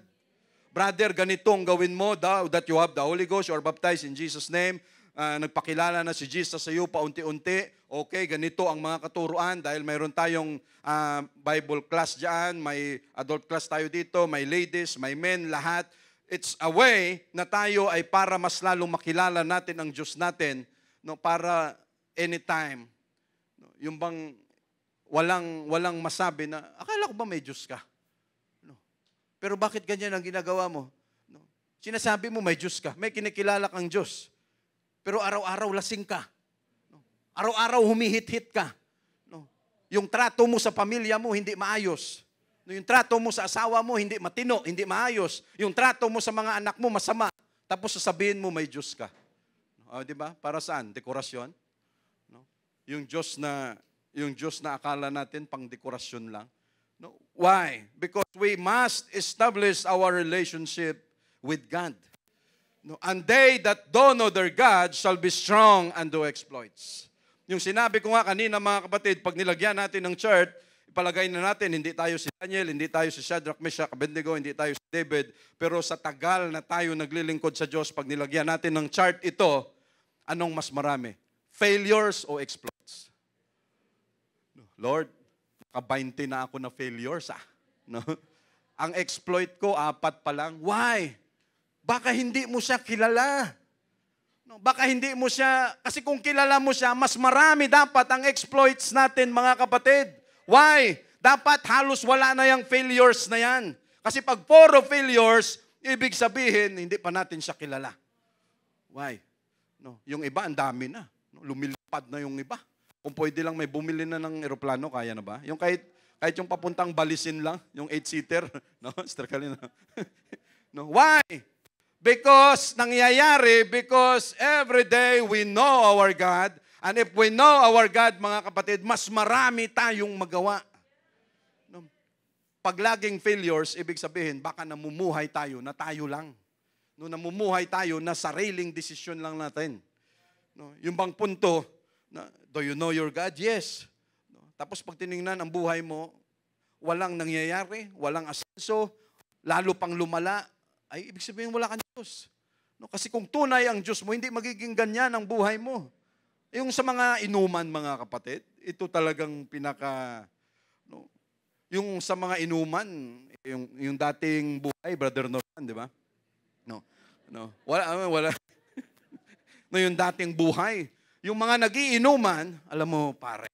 Brother, ganito ang gawin mo that you have the Holy Ghost, you are baptized in Jesus' name. Nagpakilala na si Jesus sa iyo paunti-unti. Okay, ganito ang mga katuruan dahil mayroon tayong Bible class dyan, may adult class tayo dito, may ladies, may men, lahat. It's a way na tayo ay para mas lalong makilala natin ang Diyos natin, no, para anytime. No, yung bang walang masabi na, akala ko ba may Diyos ka? No. Pero bakit ganyan ang ginagawa mo? No. Sinasabi mo may Diyos ka, may kinikilala kang Diyos. Pero araw-araw lasing ka. No. Araw-araw humihit-hit ka. No. Yung trato mo sa pamilya mo hindi maayos. No. Yung trato mo sa asawa mo hindi matino, hindi maayos. Yung trato mo sa mga anak mo masama. Tapos sasabihin mo may Diyos ka. No. Di ba? Para saan? Dekorasyon? No. Yung Diyos na akala natin pang dekorasyon lang. No. Why? Because we must establish our relationship with God. No, and they that don't know their God shall be strong and do exploits. Yung sinabi ko nga kanina, mga kapatid, pag nilagyan natin ng chart, Ipalagay na natin, hindi tayo si Daniel, hindi tayo si Shadrach, Meshach, Abednego, hindi tayo si David. Pero sa tagal na tayo naglilingkod sa Diyos, pag nilagyan natin ng chart ito, anong mas marami? Failures o exploits? Lord, naka-20 na ako na failures No? Ang exploit ko, 4 pa lang. Why? Baka hindi mo siya kilala. No, baka hindi mo siya, kasi kung kilala mo siya, mas marami dapat ang exploits natin, mga kapatid. Why? Dapat halos wala na yung failures na yan. Kasi pag puro failures, ibig sabihin, hindi pa natin siya kilala. Why? No, yung iba, ang dami na. No, lumilipad na yung iba. Kung pwede lang may bumili na ng eroplano, kaya na ba? Yung kahit yung papuntang Balisin lang, yung 8-seater, no? No, why? Because every day we know our God. And if we know our God, mga kapatid, mas marami tayong magawa. No? Pag laging failures, ibig sabihin, baka namumuhay tayo na tayo lang. No, namumuhay tayo na sariling desisyon lang natin. No? Yung bang punto, do you know your God? Yes. No? Tapos pag tinignan ang buhay mo, walang nangyayari, walang asenso, lalo pang lumala, ay ibig sabihin wala kang Diyos. No, kasi kung tunay ang Diyos mo, hindi magiging ganyan ang buhay mo. Yung sa mga inuman, mga kapatid, ito talagang yung sa mga inuman, yung dating buhay, Brother Norman, di ba? Wala. No, yung dating buhay. Yung mga nagiinuman, alam mo, pare,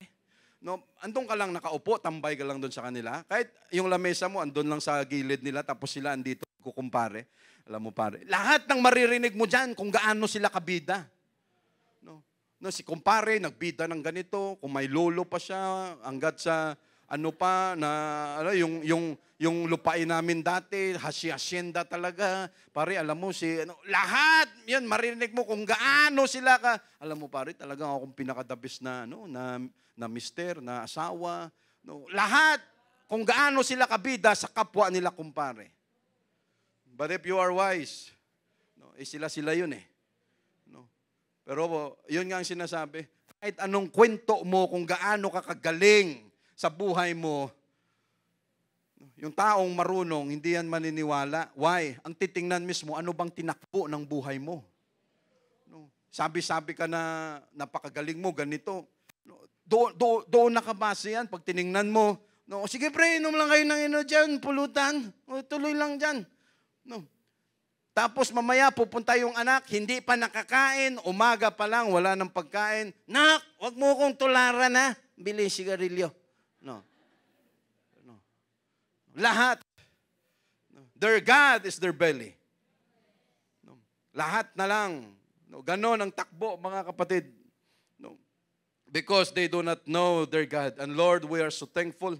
andun ka lang nakaupo, tambay ka lang doon sa kanila. Kahit yung lamesa mo, andun lang sa gilid nila, tapos sila andito, kukumpare. Alam mo, pare, lahat ng maririnig mo dyan kung gaano sila kabida. No, si kumpare, nagbida ng ganito, kung may lolo pa siya, hanggat sa yung lupain namin dati, hasyenda talaga. Pare, alam mo, lahat, yan, maririnig mo kung gaano sila ka. Alam mo, pare, talagang akong pinakadabis na mister, na asawa. No, lahat, kung gaano sila kabida sa kapwa nila, kumpare. But if you are wise, sila yun eh. Pero yun nga ang sinasabi, kahit anong kwento mo kung gaano ka kagaling sa buhay mo, yung taong marunong, hindi yan maniniwala. Why? Ang titingnan mismo, ano bang tinakbo ng buhay mo? Sabi-sabi ka na napakagaling mo, ganito. Doon nakabase yan. Pag tiningnan mo, sige pre, inom lang kayo ng dyan, pulutan. Tuloy lang dyan. Tapos mamaya pupunta yung anak, hindi pa nakakain, umaga pa lang, wala ng pagkain. Nak, wag mo kong tularan na. Bili sigarilyo. Lahat. Their God is their belly. Lahat na lang. Ganon ang takbo, mga kapatid. Because they do not know their God. And Lord, we are so thankful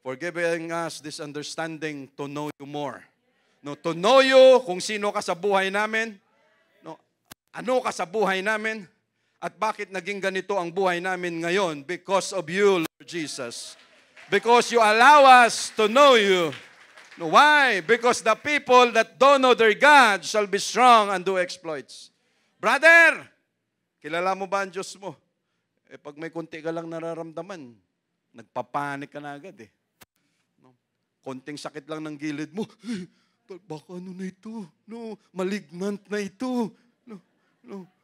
for giving us this understanding to know you more. To know you, kung sino ka sa buhay namin, ano ka sa buhay namin, at bakit naging ganito ang buhay namin ngayon? Because of you, Lord Jesus. Because you allow us to know you. Why? Because the people that don't know their God shall be strong and do exploits. Brother, kilala mo ba ang Diyos mo? Pag may kunti ka lang nararamdaman, nagpapanik ka na agad eh. Konting sakit lang ng gilid mo, baka ano na ito? Malignant na ito.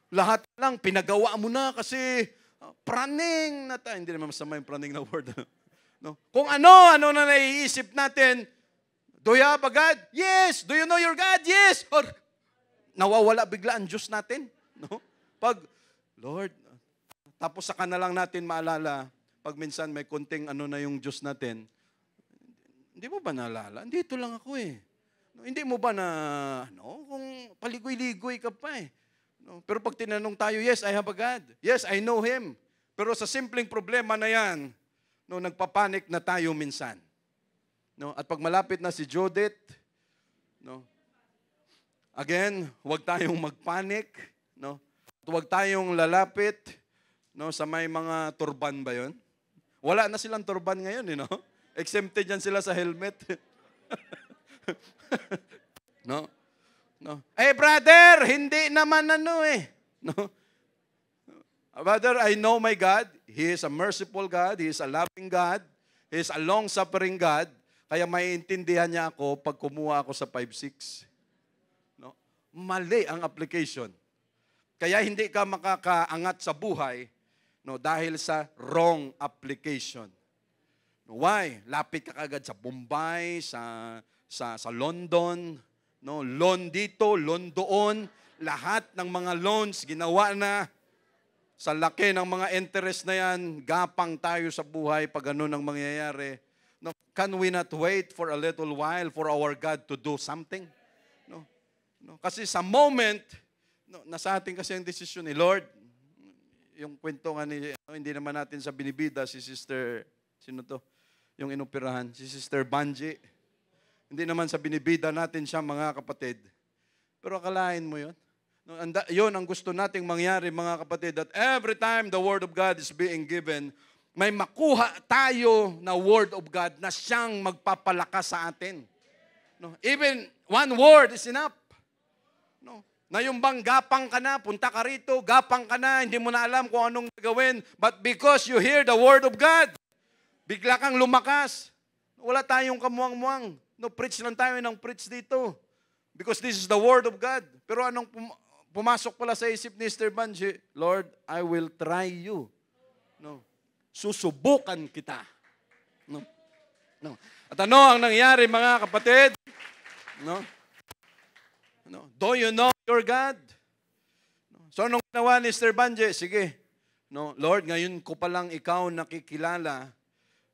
Lahat lang, pinagawa mo na kasi praning na tayo. Hindi naman masama yung praning na word. Kung ano na naiisip natin, do you have a God? Yes. Do you know your God? Yes. Or nawawala bigla ang Diyos natin. Pag, Lord, tapos saka na lang natin maalala, pag minsan may konting na yung Diyos natin, hindi mo ba naalala? Dito lang ako eh. Hindi mo ba kung paligoy-ligoy ka pa eh. Pero pag tinanong tayo, yes, I have a God. Yes, I know Him. Pero sa simpleng problema na yan, nagpapanik na tayo minsan. At pag malapit na si Judith, again, huwag tayong magpanik. Huwag tayong lalapit sa may mga turban ba yun? Wala na silang turban ngayon, Exempted yan sila sa helmet. Brother, hindi naman Brother, I know my God. He is a merciful God. He is a loving God. He's a long-suffering God, kaya maiintindihan niya ako pag kumuha ako sa 5-6. No? Mali ang application. Kaya hindi ka makakaangat sa buhay, no, dahil sa wrong application. No, why? Lapit ka agad sa Bombay, sa London, no, loan dito, loan doon, lahat ng mga loans ginawa na. Sa laki ng mga interest na yan, gapang tayo sa buhay pag ganun ang mangyayari. No, can we not wait for a little while for our God to do something? No, no, kasi sa moment, no, nasa atin kasi ang desisyon ni Lord. Yung kwento nga hindi naman natin sa binibida, si Sister, sino to? Yung inoperahan, si Sister Banji. Hindi naman sa binibida natin siya, mga kapatid. Pero akalain mo yun? No, yun ang gusto nating mangyari, mga kapatid, that every time the Word of God is being given, may makuha tayo na Word of God na siyang magpapalakas sa atin. No, even one word is enough. No, na yung bang gapang ka na, punta ka rito, gapang ka na, hindi mo na alam kung anong gagawin, but because you hear the Word of God, bigla kang lumakas. Wala tayong kamuang-muang. No, preach lang tayo ng preach dito. Because this is the Word of God. Pero anong pumasok pala sa isip ni Mr. Banji, Lord, I will try you. No. Susubukan kita. No. No. At ano ang nangyari, mga kapatid? No. No. Do you know your God? No. So anong ginawa ni Mr. Banji? Sige. No, Lord, ngayon ko palang ikaw nakikilala.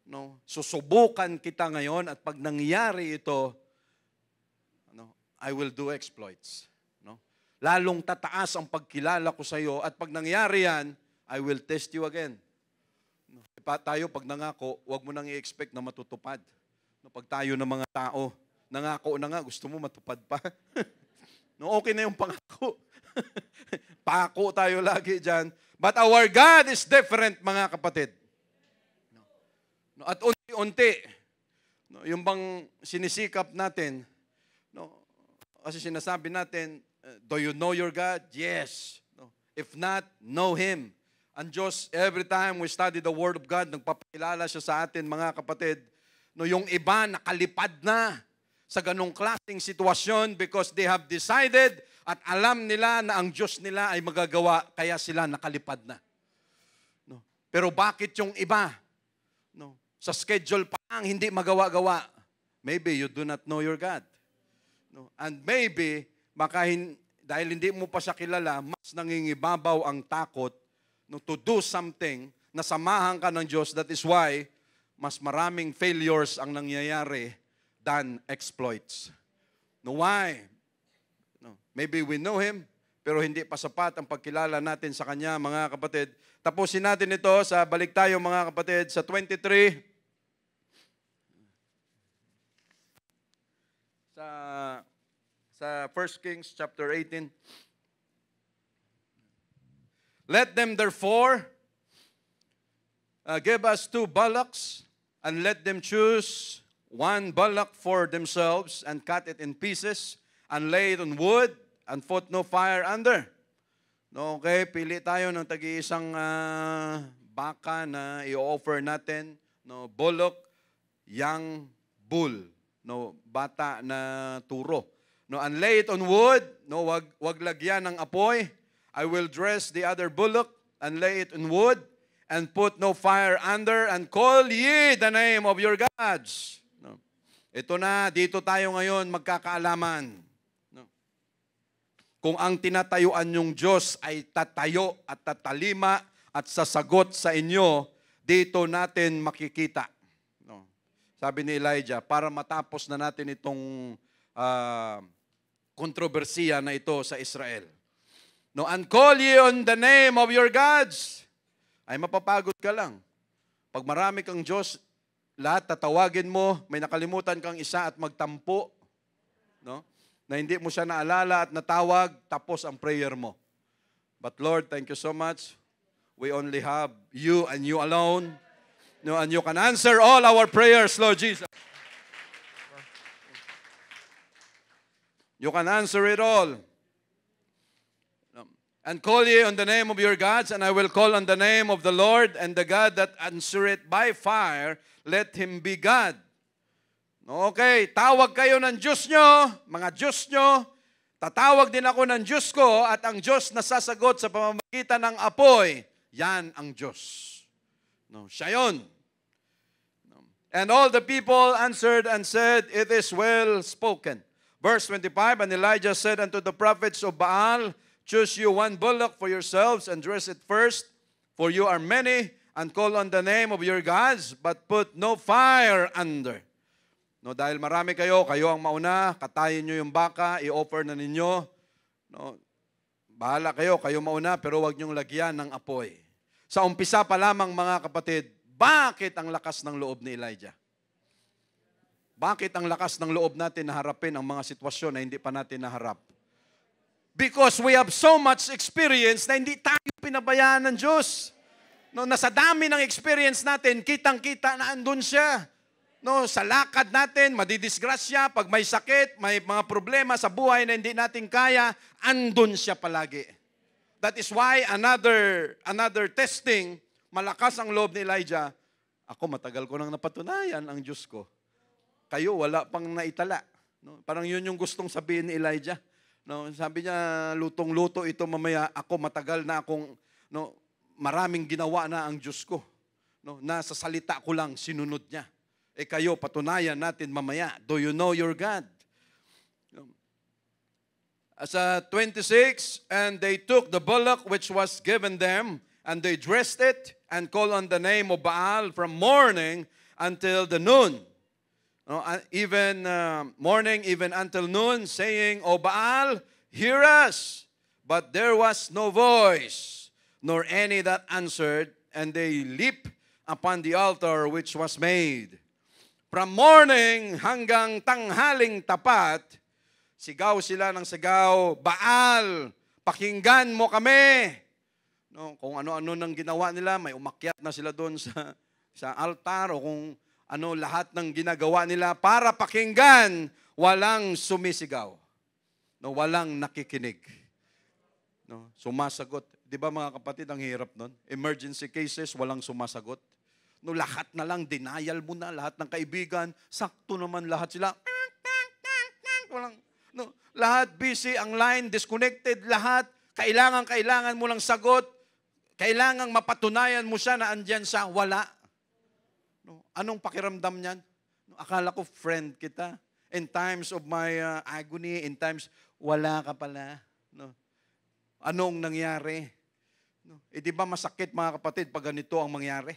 No, susubukan kita ngayon at pag nangyari ito, I will do exploits. No? Lalong tataas ang pagkilala ko sa iyo at pag nangyari yan, I will test you again. No? Tayo, pag nangako, huwag mo nang i-expect na matutupad. No? Pag tayo ng mga tao, nangako na nga, gusto mo matupad pa. No, okay na yung pangako. Pako tayo lagi dyan. But our God is different, mga kapatid. No? No? At unti-unti, no? Yung bang sinisikap natin, no? Kasi sinasabi natin, do you know your God? Yes. No. If not, know Him. Ang Diyos, every time we study the Word of God, nagpapakilala siya sa atin, mga kapatid. No, yung iba nakalipad na sa ganong klaseng sitwasyon because they have decided at alam nila na ang Diyos nila ay magagawa, kaya sila nakalipad na. No. Pero bakit yung iba? No, sa schedule pa lang, hindi magawa-gawa. Maybe you do not know your God. No? And maybe, dahil hindi mo pa siya kilala, mas nangingibabaw ang takot, no, to do something na samahan ka ng Diyos. That is why mas maraming failures ang nangyayari than exploits. No, why? No, maybe we know Him, pero hindi pa sapat ang pagkilala natin sa Kanya, mga kapatid. Tapusin natin ito sa balik tayo, mga kapatid, sa 23. Sa 1 Kings chapter 18. Let them therefore give us 2 bullocks, and let them choose 1 bullock for themselves, and cut it in pieces, and lay it on wood, and put no fire under. No, okay, pili tayo ng tagi-isang baka na i-offer natin, no, bullock, young bull. No, bata na turo. No, and lay it on wood. No, wag lagyan ng apoy. I will dress the other bullock and lay it on wood and put no fire under and call ye the name of your gods. No. Ito na, dito tayo ngayon magkakaalaman. No. Kung ang tinatayuan yung Diyos ay tatayo at tatalima at sasagot sa inyo, dito natin makikita. Sabi ni Elijah, para matapos na natin itong kontrobersiya na ito sa Israel. No, and call ye on the name of your gods. Ay mapapagod ka lang. Pag marami kang Diyos, lahat tatawagin mo, may nakalimutan kang isa at magtampo, no? Na hindi mo siya naalala at natawag, tapos ang prayer mo. But Lord, thank you so much. We only have you and you alone. No, and you can answer all our prayers, Lord Jesus. You can answer it all. And call ye on the name of your gods, and I will call on the name of the Lord, and the God that answereth by fire, let him be God. Okay, tawag kayo ng Diyos nyo, mga Diyos nyo, tatawag din ako ng Diyos ko, at ang Diyos na sasagot sa pamamagitan ng apoy, yan ang Diyos. No, siya yun. No. And all the people answered and said, it is well spoken. Verse 25, and Elijah said unto the prophets of Baal, choose you one bullock for yourselves, and dress it first, for you are many, and call on the name of your gods, but put no fire under. No, dahil marami kayo ang mauna, katayin nyo yung baka, i-offer na ninyo. No, bahala kayo mauna, pero huwag nyong lagyan ng apoy. Sa umpisa pa lamang mga kapatid, bakit ang lakas ng loob ni Elijah? Bakit ang lakas ng loob natin na harapin ang mga sitwasyon na hindi pa natin naharap? Because we have so much experience na hindi tayo pinabayaan ng Diyos. No, nasa dami ng experience natin, kitang-kita na andun siya. No, sa lakad natin, madidisgrasya, pag may sakit, may mga problema sa buhay na hindi natin kaya, andun siya palagi. That is why another testing, malakas ang loob ni Elijah. Ako matagal ko nang napatunayan ang Diyos ko. Kayo wala pang naitala. No, parang yun yung gustong sabihin ni Elijah. No, sabi niya, lutong-luto ito mamaya, ako matagal na akong maraming ginawa na ang Diyos ko. No, nasa salita ko lang sinunod niya. Kayo, patunayan natin mamaya. Do you know your God? As 26, and they took the bullock which was given them, and they dressed it, and called on the name of Baal from morning until the noon. Even morning, even until noon, saying, O Baal, hear us. But there was no voice, nor any that answered, and they leap upon the altar which was made. From morning hanggang tanghaling tapat, sigaw sila ng sigaw, Baal, pakinggan mo kami. No, kung ano-ano nang ginawa nila, may umakyat na sila doon sa altar, o kung ano lahat ng ginagawa nila para pakinggan, walang sumisigaw. No, walang nakikinig. No, sumasagot. Di ba mga kapatid, ang hirap nun? Emergency cases, walang sumasagot. No, lahat na lang, denial mo na, lahat ng kaibigan, sakto naman lahat sila. Walang, lahat busy, ang line, disconnected, lahat. Kailangan mo lang sagot. Kailangan mapatunayan mo siya na andyan siya, wala. No, anong pakiramdam niyan? No, akala ko friend kita. In times of my agony, in times, wala ka pala. No. Anong nangyari? No. Di ba masakit mga kapatid pag ganito ang mangyari?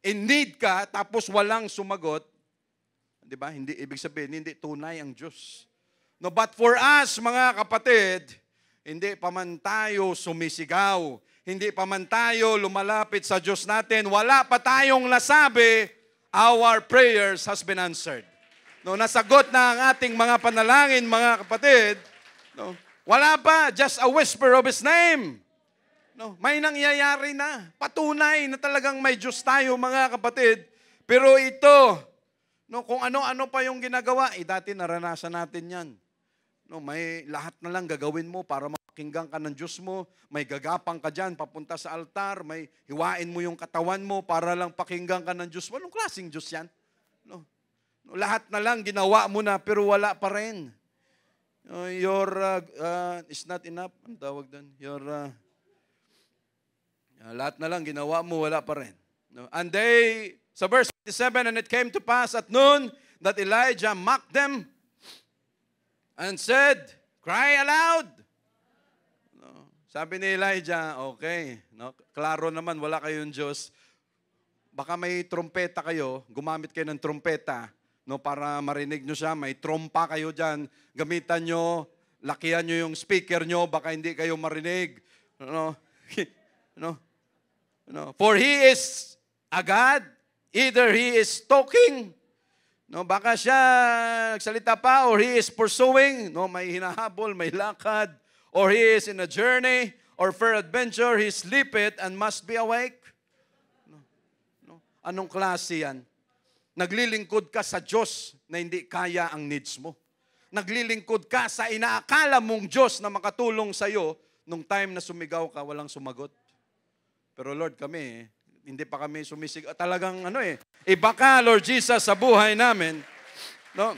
In need ka, tapos walang sumagot, di ba? Hindi, ibig sabihin, hindi tunay ang Diyos. No, but for us, mga kapatid, hindi pa man tayo sumisigaw, hindi pa man tayo lumalapit sa Diyos natin, wala pa tayong nasabi, our prayers has been answered. No, nasagot na ang ating mga panalangin, mga kapatid. No, wala pa, just a whisper of His name. No, may nangyayari na. Patunay na talagang may Diyos tayo, mga kapatid. Pero ito, kung ano-ano pa yung ginagawa, dati naranasan natin yan. No, may lahat na lang gagawin mo para mapakinggan ka ng Diyos mo. May gagapang ka dyan, papunta sa altar. May hiwain mo yung katawan mo para lang pakinggan ka ng Diyos mo. Anong klaseng Diyos yan? Lahat na lang ginawa mo na, pero wala pa rin. It's not enough. Ang tawag doon? Lahat na lang ginawa mo, wala pa rin. No? And sa verse 27, and it came to pass at noon that Elijah mocked them and said, cry aloud. No? Sabi ni Elijah, okay, klaro naman, wala kayong Diyos. Baka may trompeta kayo, gumamit kayo ng trompeta, para marinig nyo siya, may trompa kayo dyan, gamitan nyo, lakihan nyo yung speaker nyo, baka hindi kayo marinig. For He is a God, either He is talking, baka siya nagsalita pa, or He is pursuing, may hinahabol, may lakad, or He is in a journey, or for adventure, He sleepeth and must be awake. Anong klase yan? Naglilingkod ka sa Diyos na hindi kaya ang needs mo. Naglilingkod ka sa inaakala mong Diyos na makatulong sa'yo nung time na sumigaw ka, walang sumagot. Pero Lord, kami, hindi pa kami sumisig. Talagang iba ka, Lord Jesus, sa buhay namin. No?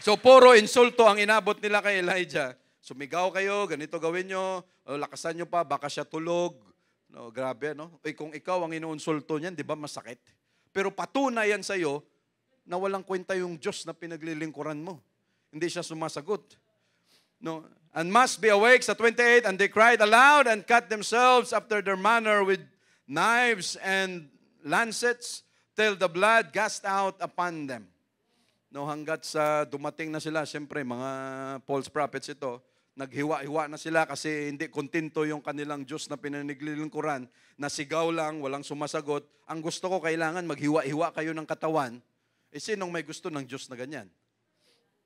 So, puro insulto ang inabot nila kay Elijah. Sumigaw kayo, ganito gawin nyo, lakasan nyo pa, baka siya tulog. No, grabe, no? Kung ikaw ang inuunsulto niyan, di ba masakit? Pero patunay yan sa'yo na walang kwenta yung Diyos na pinaglilingkuran mo. Hindi siya sumasagot. No? And must be awake sa 28, and they cried aloud and cut themselves after their manner with knives and lancets till the blood gushed out upon them. No, hanggat sa dumating na sila, siyempre mga false prophets ito, naghiwa-hiwa na sila kasi hindi kontento yung kanilang Diyos na pinaniglilingkuran, na sigaw lang, walang sumasagot. Ang gusto ko, kailangan maghiwa-hiwa kayo ng katawan. Sinong may gusto ng Diyos na ganyan?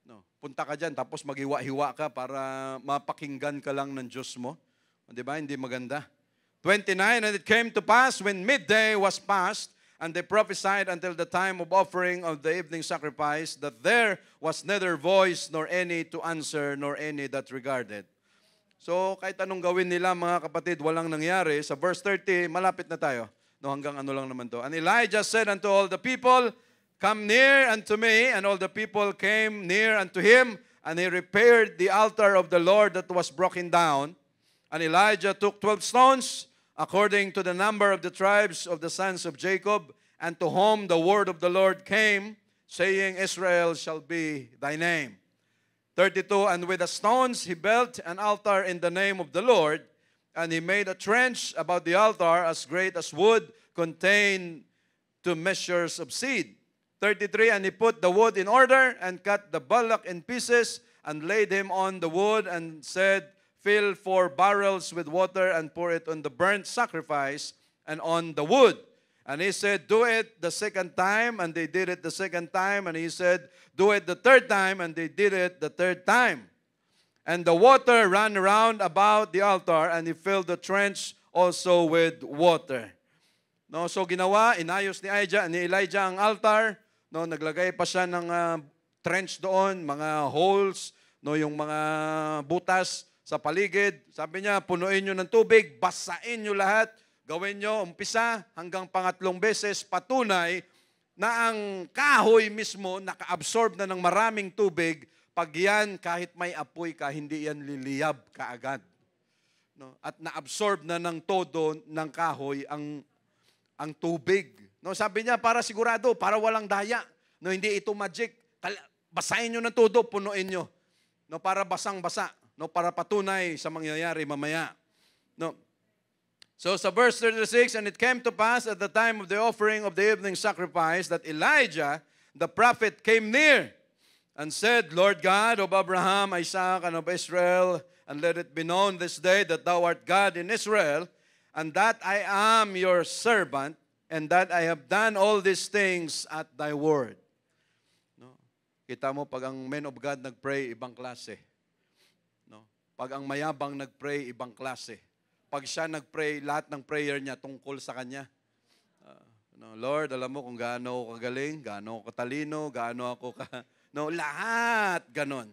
No, punta ka dyan, tapos maghiwa-hiwa ka para mapakinggan ka lang ng Diyos mo. Di ba? Hindi maganda. 29, and it came to pass when midday was past, and they prophesied until the time of offering of the evening sacrifice, that there was neither voice nor any to answer, nor any that regarded. So, kahit anong gawin nila, mga kapatid, walang nangyari. Sa verse 30, malapit na tayo. No, hanggang ano lang naman to. And Elijah said unto all the people, come near unto me, and all the people came near unto him, and he repaired the altar of the Lord that was broken down. And Elijah took 12 stones, according to the number of the tribes of the sons of Jacob, and to whom the word of the Lord came, saying, Israel shall be thy name. 32, and with the stones he built an altar in the name of the Lord, and he made a trench about the altar as great as wood contained 2 measures of seed. 33, and he put the wood in order, and cut the bullock in pieces, and laid him on the wood, and said, fill 4 barrels with water, and pour it on the burnt sacrifice, and on the wood. And he said, do it the second time, and they did it the second time, and he said, do it the third time, and they did it the third time. And the water ran around about the altar, and he filled the trench also with water. No, so ginawa, inayos ni Elijah ang altar. No, naglagay pa siya ng trench doon, mga holes, no, yung mga butas sa paligid. Sabi niya, punuin nyo ng tubig, basain nyo lahat, gawin nyo, umpisa hanggang pangatlong beses, patunay na ang kahoy mismo naka-absorb na ng maraming tubig. Pag yan, kahit may apoy ka, hindi yan liliyab kaagad. No? At na-absorb na ng todo ng kahoy ang tubig. No, sabi niya, para sigurado, para walang daya. No, hindi ito magic. Basahin nyo ng todo, punuin nyo. No, para basang-basa. No, para patunay sa mangyayari mamaya. No. So sa verse 36, and it came to pass at the time of the offering of the evening sacrifice that Elijah, the prophet, came near and said, Lord God of Abraham, Isaac, and of Israel, and let it be known this day that thou art God in Israel, and that I am your servant, and that I have done all these things at thy word. No? Kita mo, pag ang men of God nagpray, ibang klase. No? Pag ang mayabang nagpray, ibang klase. Pag siya nagpray, lahat ng prayer niya tungkol sa kanya. No, Lord, alam mo kung gaano ako kagaling, gaano ako katalino, gaano ako no, lahat ganon.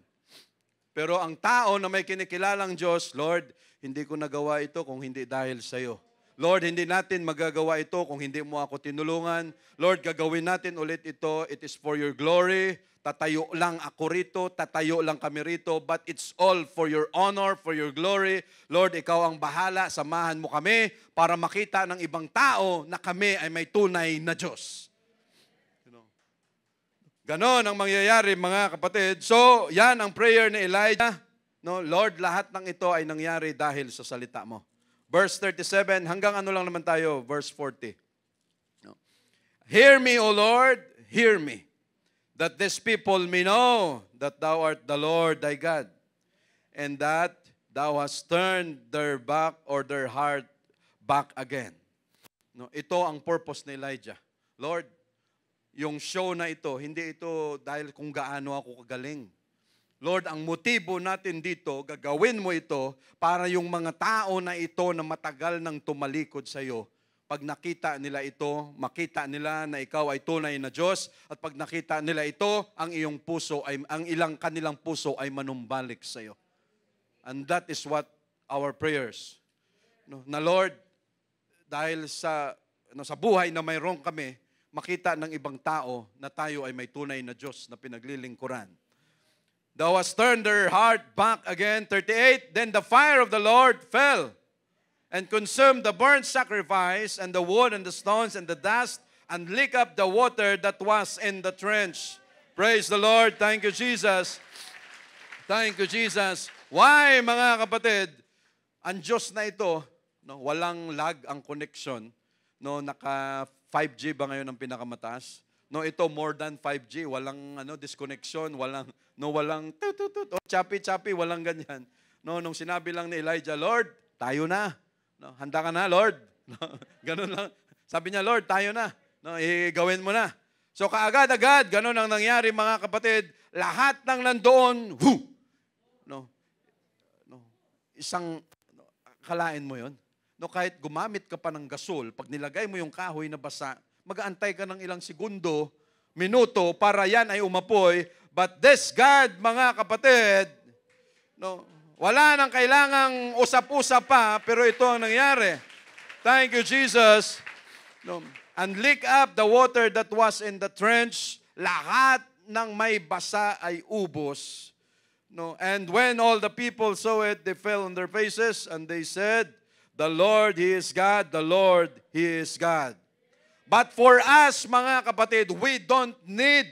Pero ang tao na may kinikilalang Diyos, Lord, hindi ko nagawa ito kung hindi dahil sa iyo. Lord, hindi natin magagawa ito kung hindi mo ako tinulungan. Lord, gagawin natin ulit ito. It is for your glory. Tatayo lang ako rito. Tatayo lang kami rito. But it's all for your honor, for your glory. Lord, ikaw ang bahala. Samahan mo kami para makita ng ibang tao na kami ay may tunay na Diyos. Ganon ang mangyayari, mga kapatid. So, yan ang prayer ni Elijah. No, Lord, lahat ng ito ay nangyari dahil sa salita mo. Verse 37, hanggang ano lang naman tayo, verse 40. No. Hear me, O Lord, hear me, that this people may know that thou art the Lord thy God, and that thou hast turned their back or their heart back again. No, ito ang purpose ni Elijah. Lord, yung show na ito, hindi ito dahil kung gaano ako kagaling. Lord, ang motibo natin dito, gagawin mo ito para yung mga tao na ito na matagal nang tumalikod sa iyo, pag nakita nila ito, makita nila na ikaw ay tunay na Diyos, at pag nakita nila ito, ang iyong puso ay kanilang puso ay manumbalik sa iyo. And that is what our prayers. No, na Lord, dahil sa sa buhay na mayroon kami, makita ng ibang tao na tayo ay may tunay na Diyos na pinaglilingkuran. Thou hast turned their heart back again. 38, then the fire of the Lord fell and consumed the burnt sacrifice and the wood and the stones and the dust and licked up the water that was in the trench. Praise the Lord. Thank you, Jesus. Thank you, Jesus. Why, mga kapatid, ang Diyos na ito, no, walang lag ang connection. No, naka 5G ba ngayon ang pinakamataas? No, ito more than 5G, walang disconnection, walang tututut, o choppy, walang ganyan. No, nung sinabi lang ni Elijah, Lord, tayo na. No, handa ka na, Lord. No, ganun lang. Sabi niya, Lord, tayo na. No, gawin mo na. So kaagad-agad, ganun ang nangyari, mga kapatid. Lahat ng nandoon, kalain mo yon. No, kahit gumamit ka pa ng gasol, pag nilagay mo yung kahoy na basa, mag-aantay ka ng ilang segundo, minuto, para yan ay umapoy. But this God, mga kapatid, no, wala nang kailangang usap-usap pa, pero ito ang nangyari. Thank you, Jesus. No, and lick up the water that was in the trench. Lahat ng may basa ay ubos. No, and when all the people saw it, they fell on their faces, and they said, the Lord, He is God. The Lord, He is God. But for us, mga kapatid, we don't need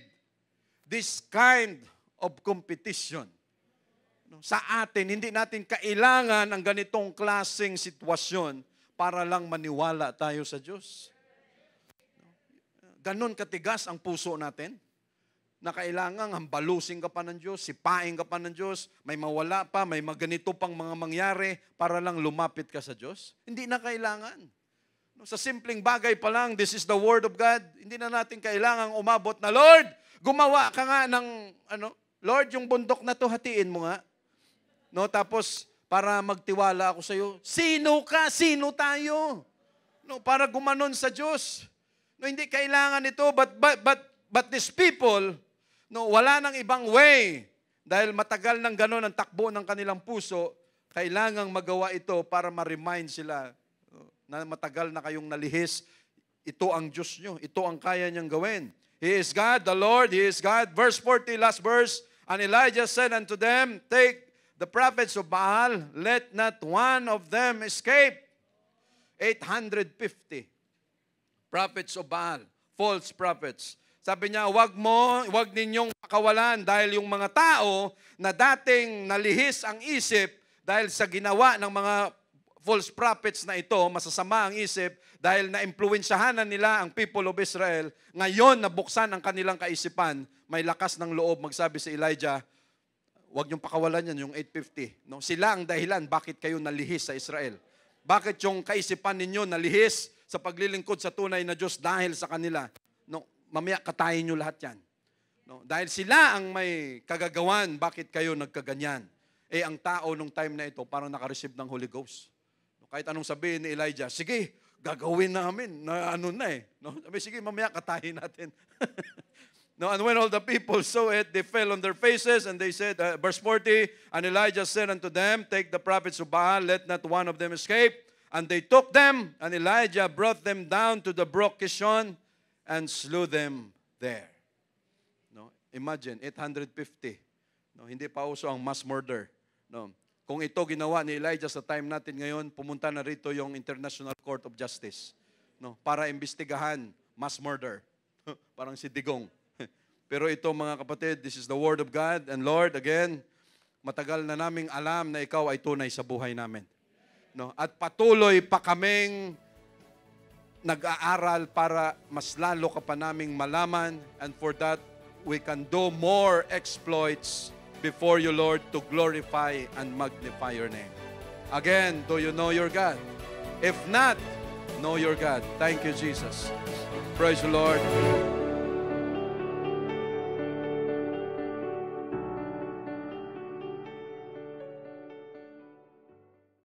this kind of competition. Sa atin, hindi natin kailangan ang ganitong klaseng sitwasyon para lang maniwala tayo sa Diyos. Ganon katigas ang puso natin na kailangan hambalusin ka pa ng Diyos, sipain ka pa ng Diyos, may mawala pa, may maganito pang mga mangyari para lang lumapit ka sa Diyos. Hindi na kailangan. Sa simpleng bagay pa lang, this is the Word of God, hindi na natin kailangan umabot na, Lord, gumawa ka nga ng, Lord, yung bundok na to, hatiin mo nga. No, tapos, para magtiwala ako sa iyo, sino ka? Sino tayo? No, para gumanon sa Diyos. No, hindi kailangan ito, but these people, no, wala nang ibang way. Dahil matagal nang gano'n ang takbo ng kanilang puso, kailangang magawa ito para ma-remind sila na matagal na kayong nalihis. Ito ang Diyos nyo. Ito ang kaya niyang gawin. He is God, the Lord, He is God. Verse 40, last verse. And Elijah said unto them, take the prophets of Baal, let not one of them escape. 850 prophets of Baal, false prophets. Sabi niya, wag ninyong pakawalan dahil yung mga tao na dating nalihis ang isip dahil sa ginawa ng mga false prophets na ito, masasama ang isip dahil na-impluwensyahan na nila ang people of Israel, ngayon nabuksan ang kanilang kaisipan, may lakas ng loob magsabi si Elijah, wag niyong pakawalan yan, yung 850. No? Sila ang dahilan bakit kayo nalihis sa Israel. Bakit yung kaisipan ninyo nalihis sa paglilingkod sa tunay na Diyos dahil sa kanila. No? Mamaya katayin nyo lahat yan. No? Dahil sila ang may kagagawan, bakit kayo nagkaganyan? Ang tao nung time na ito, parang nakareceive ng Holy Ghost. No? Kahit anong sabihin ni Elijah, sige, gagawin namin, na No? Sabi, sige, mamaya katayin natin. No, and when all the people saw it, they fell on their faces, and they said, verse 40, and Elijah said unto them, take the prophets of Baal, let not one of them escape. And they took them, and Elijah brought them down to the brook Kishon, and slew them there. No? Imagine, 850. No? Hindi pa uso ang mass murder. No? Kung ito ginawa ni Elijah sa time natin ngayon, pumunta na rito yung International Court of Justice. No? Para imbestigahan mass murder. Parang si Digong. Pero ito, mga kapatid, this is the Word of God. And Lord, again, matagal na naming alam na ikaw ay tunay sa buhay namin. No? At patuloy pa kaming nag-aaral para mas lalo ka pa naming malaman, and for that, we can do more exploits before you, Lord, to glorify and magnify your name. Again, do you know your God? If not, know your God. Thank you, Jesus. Praise the Lord.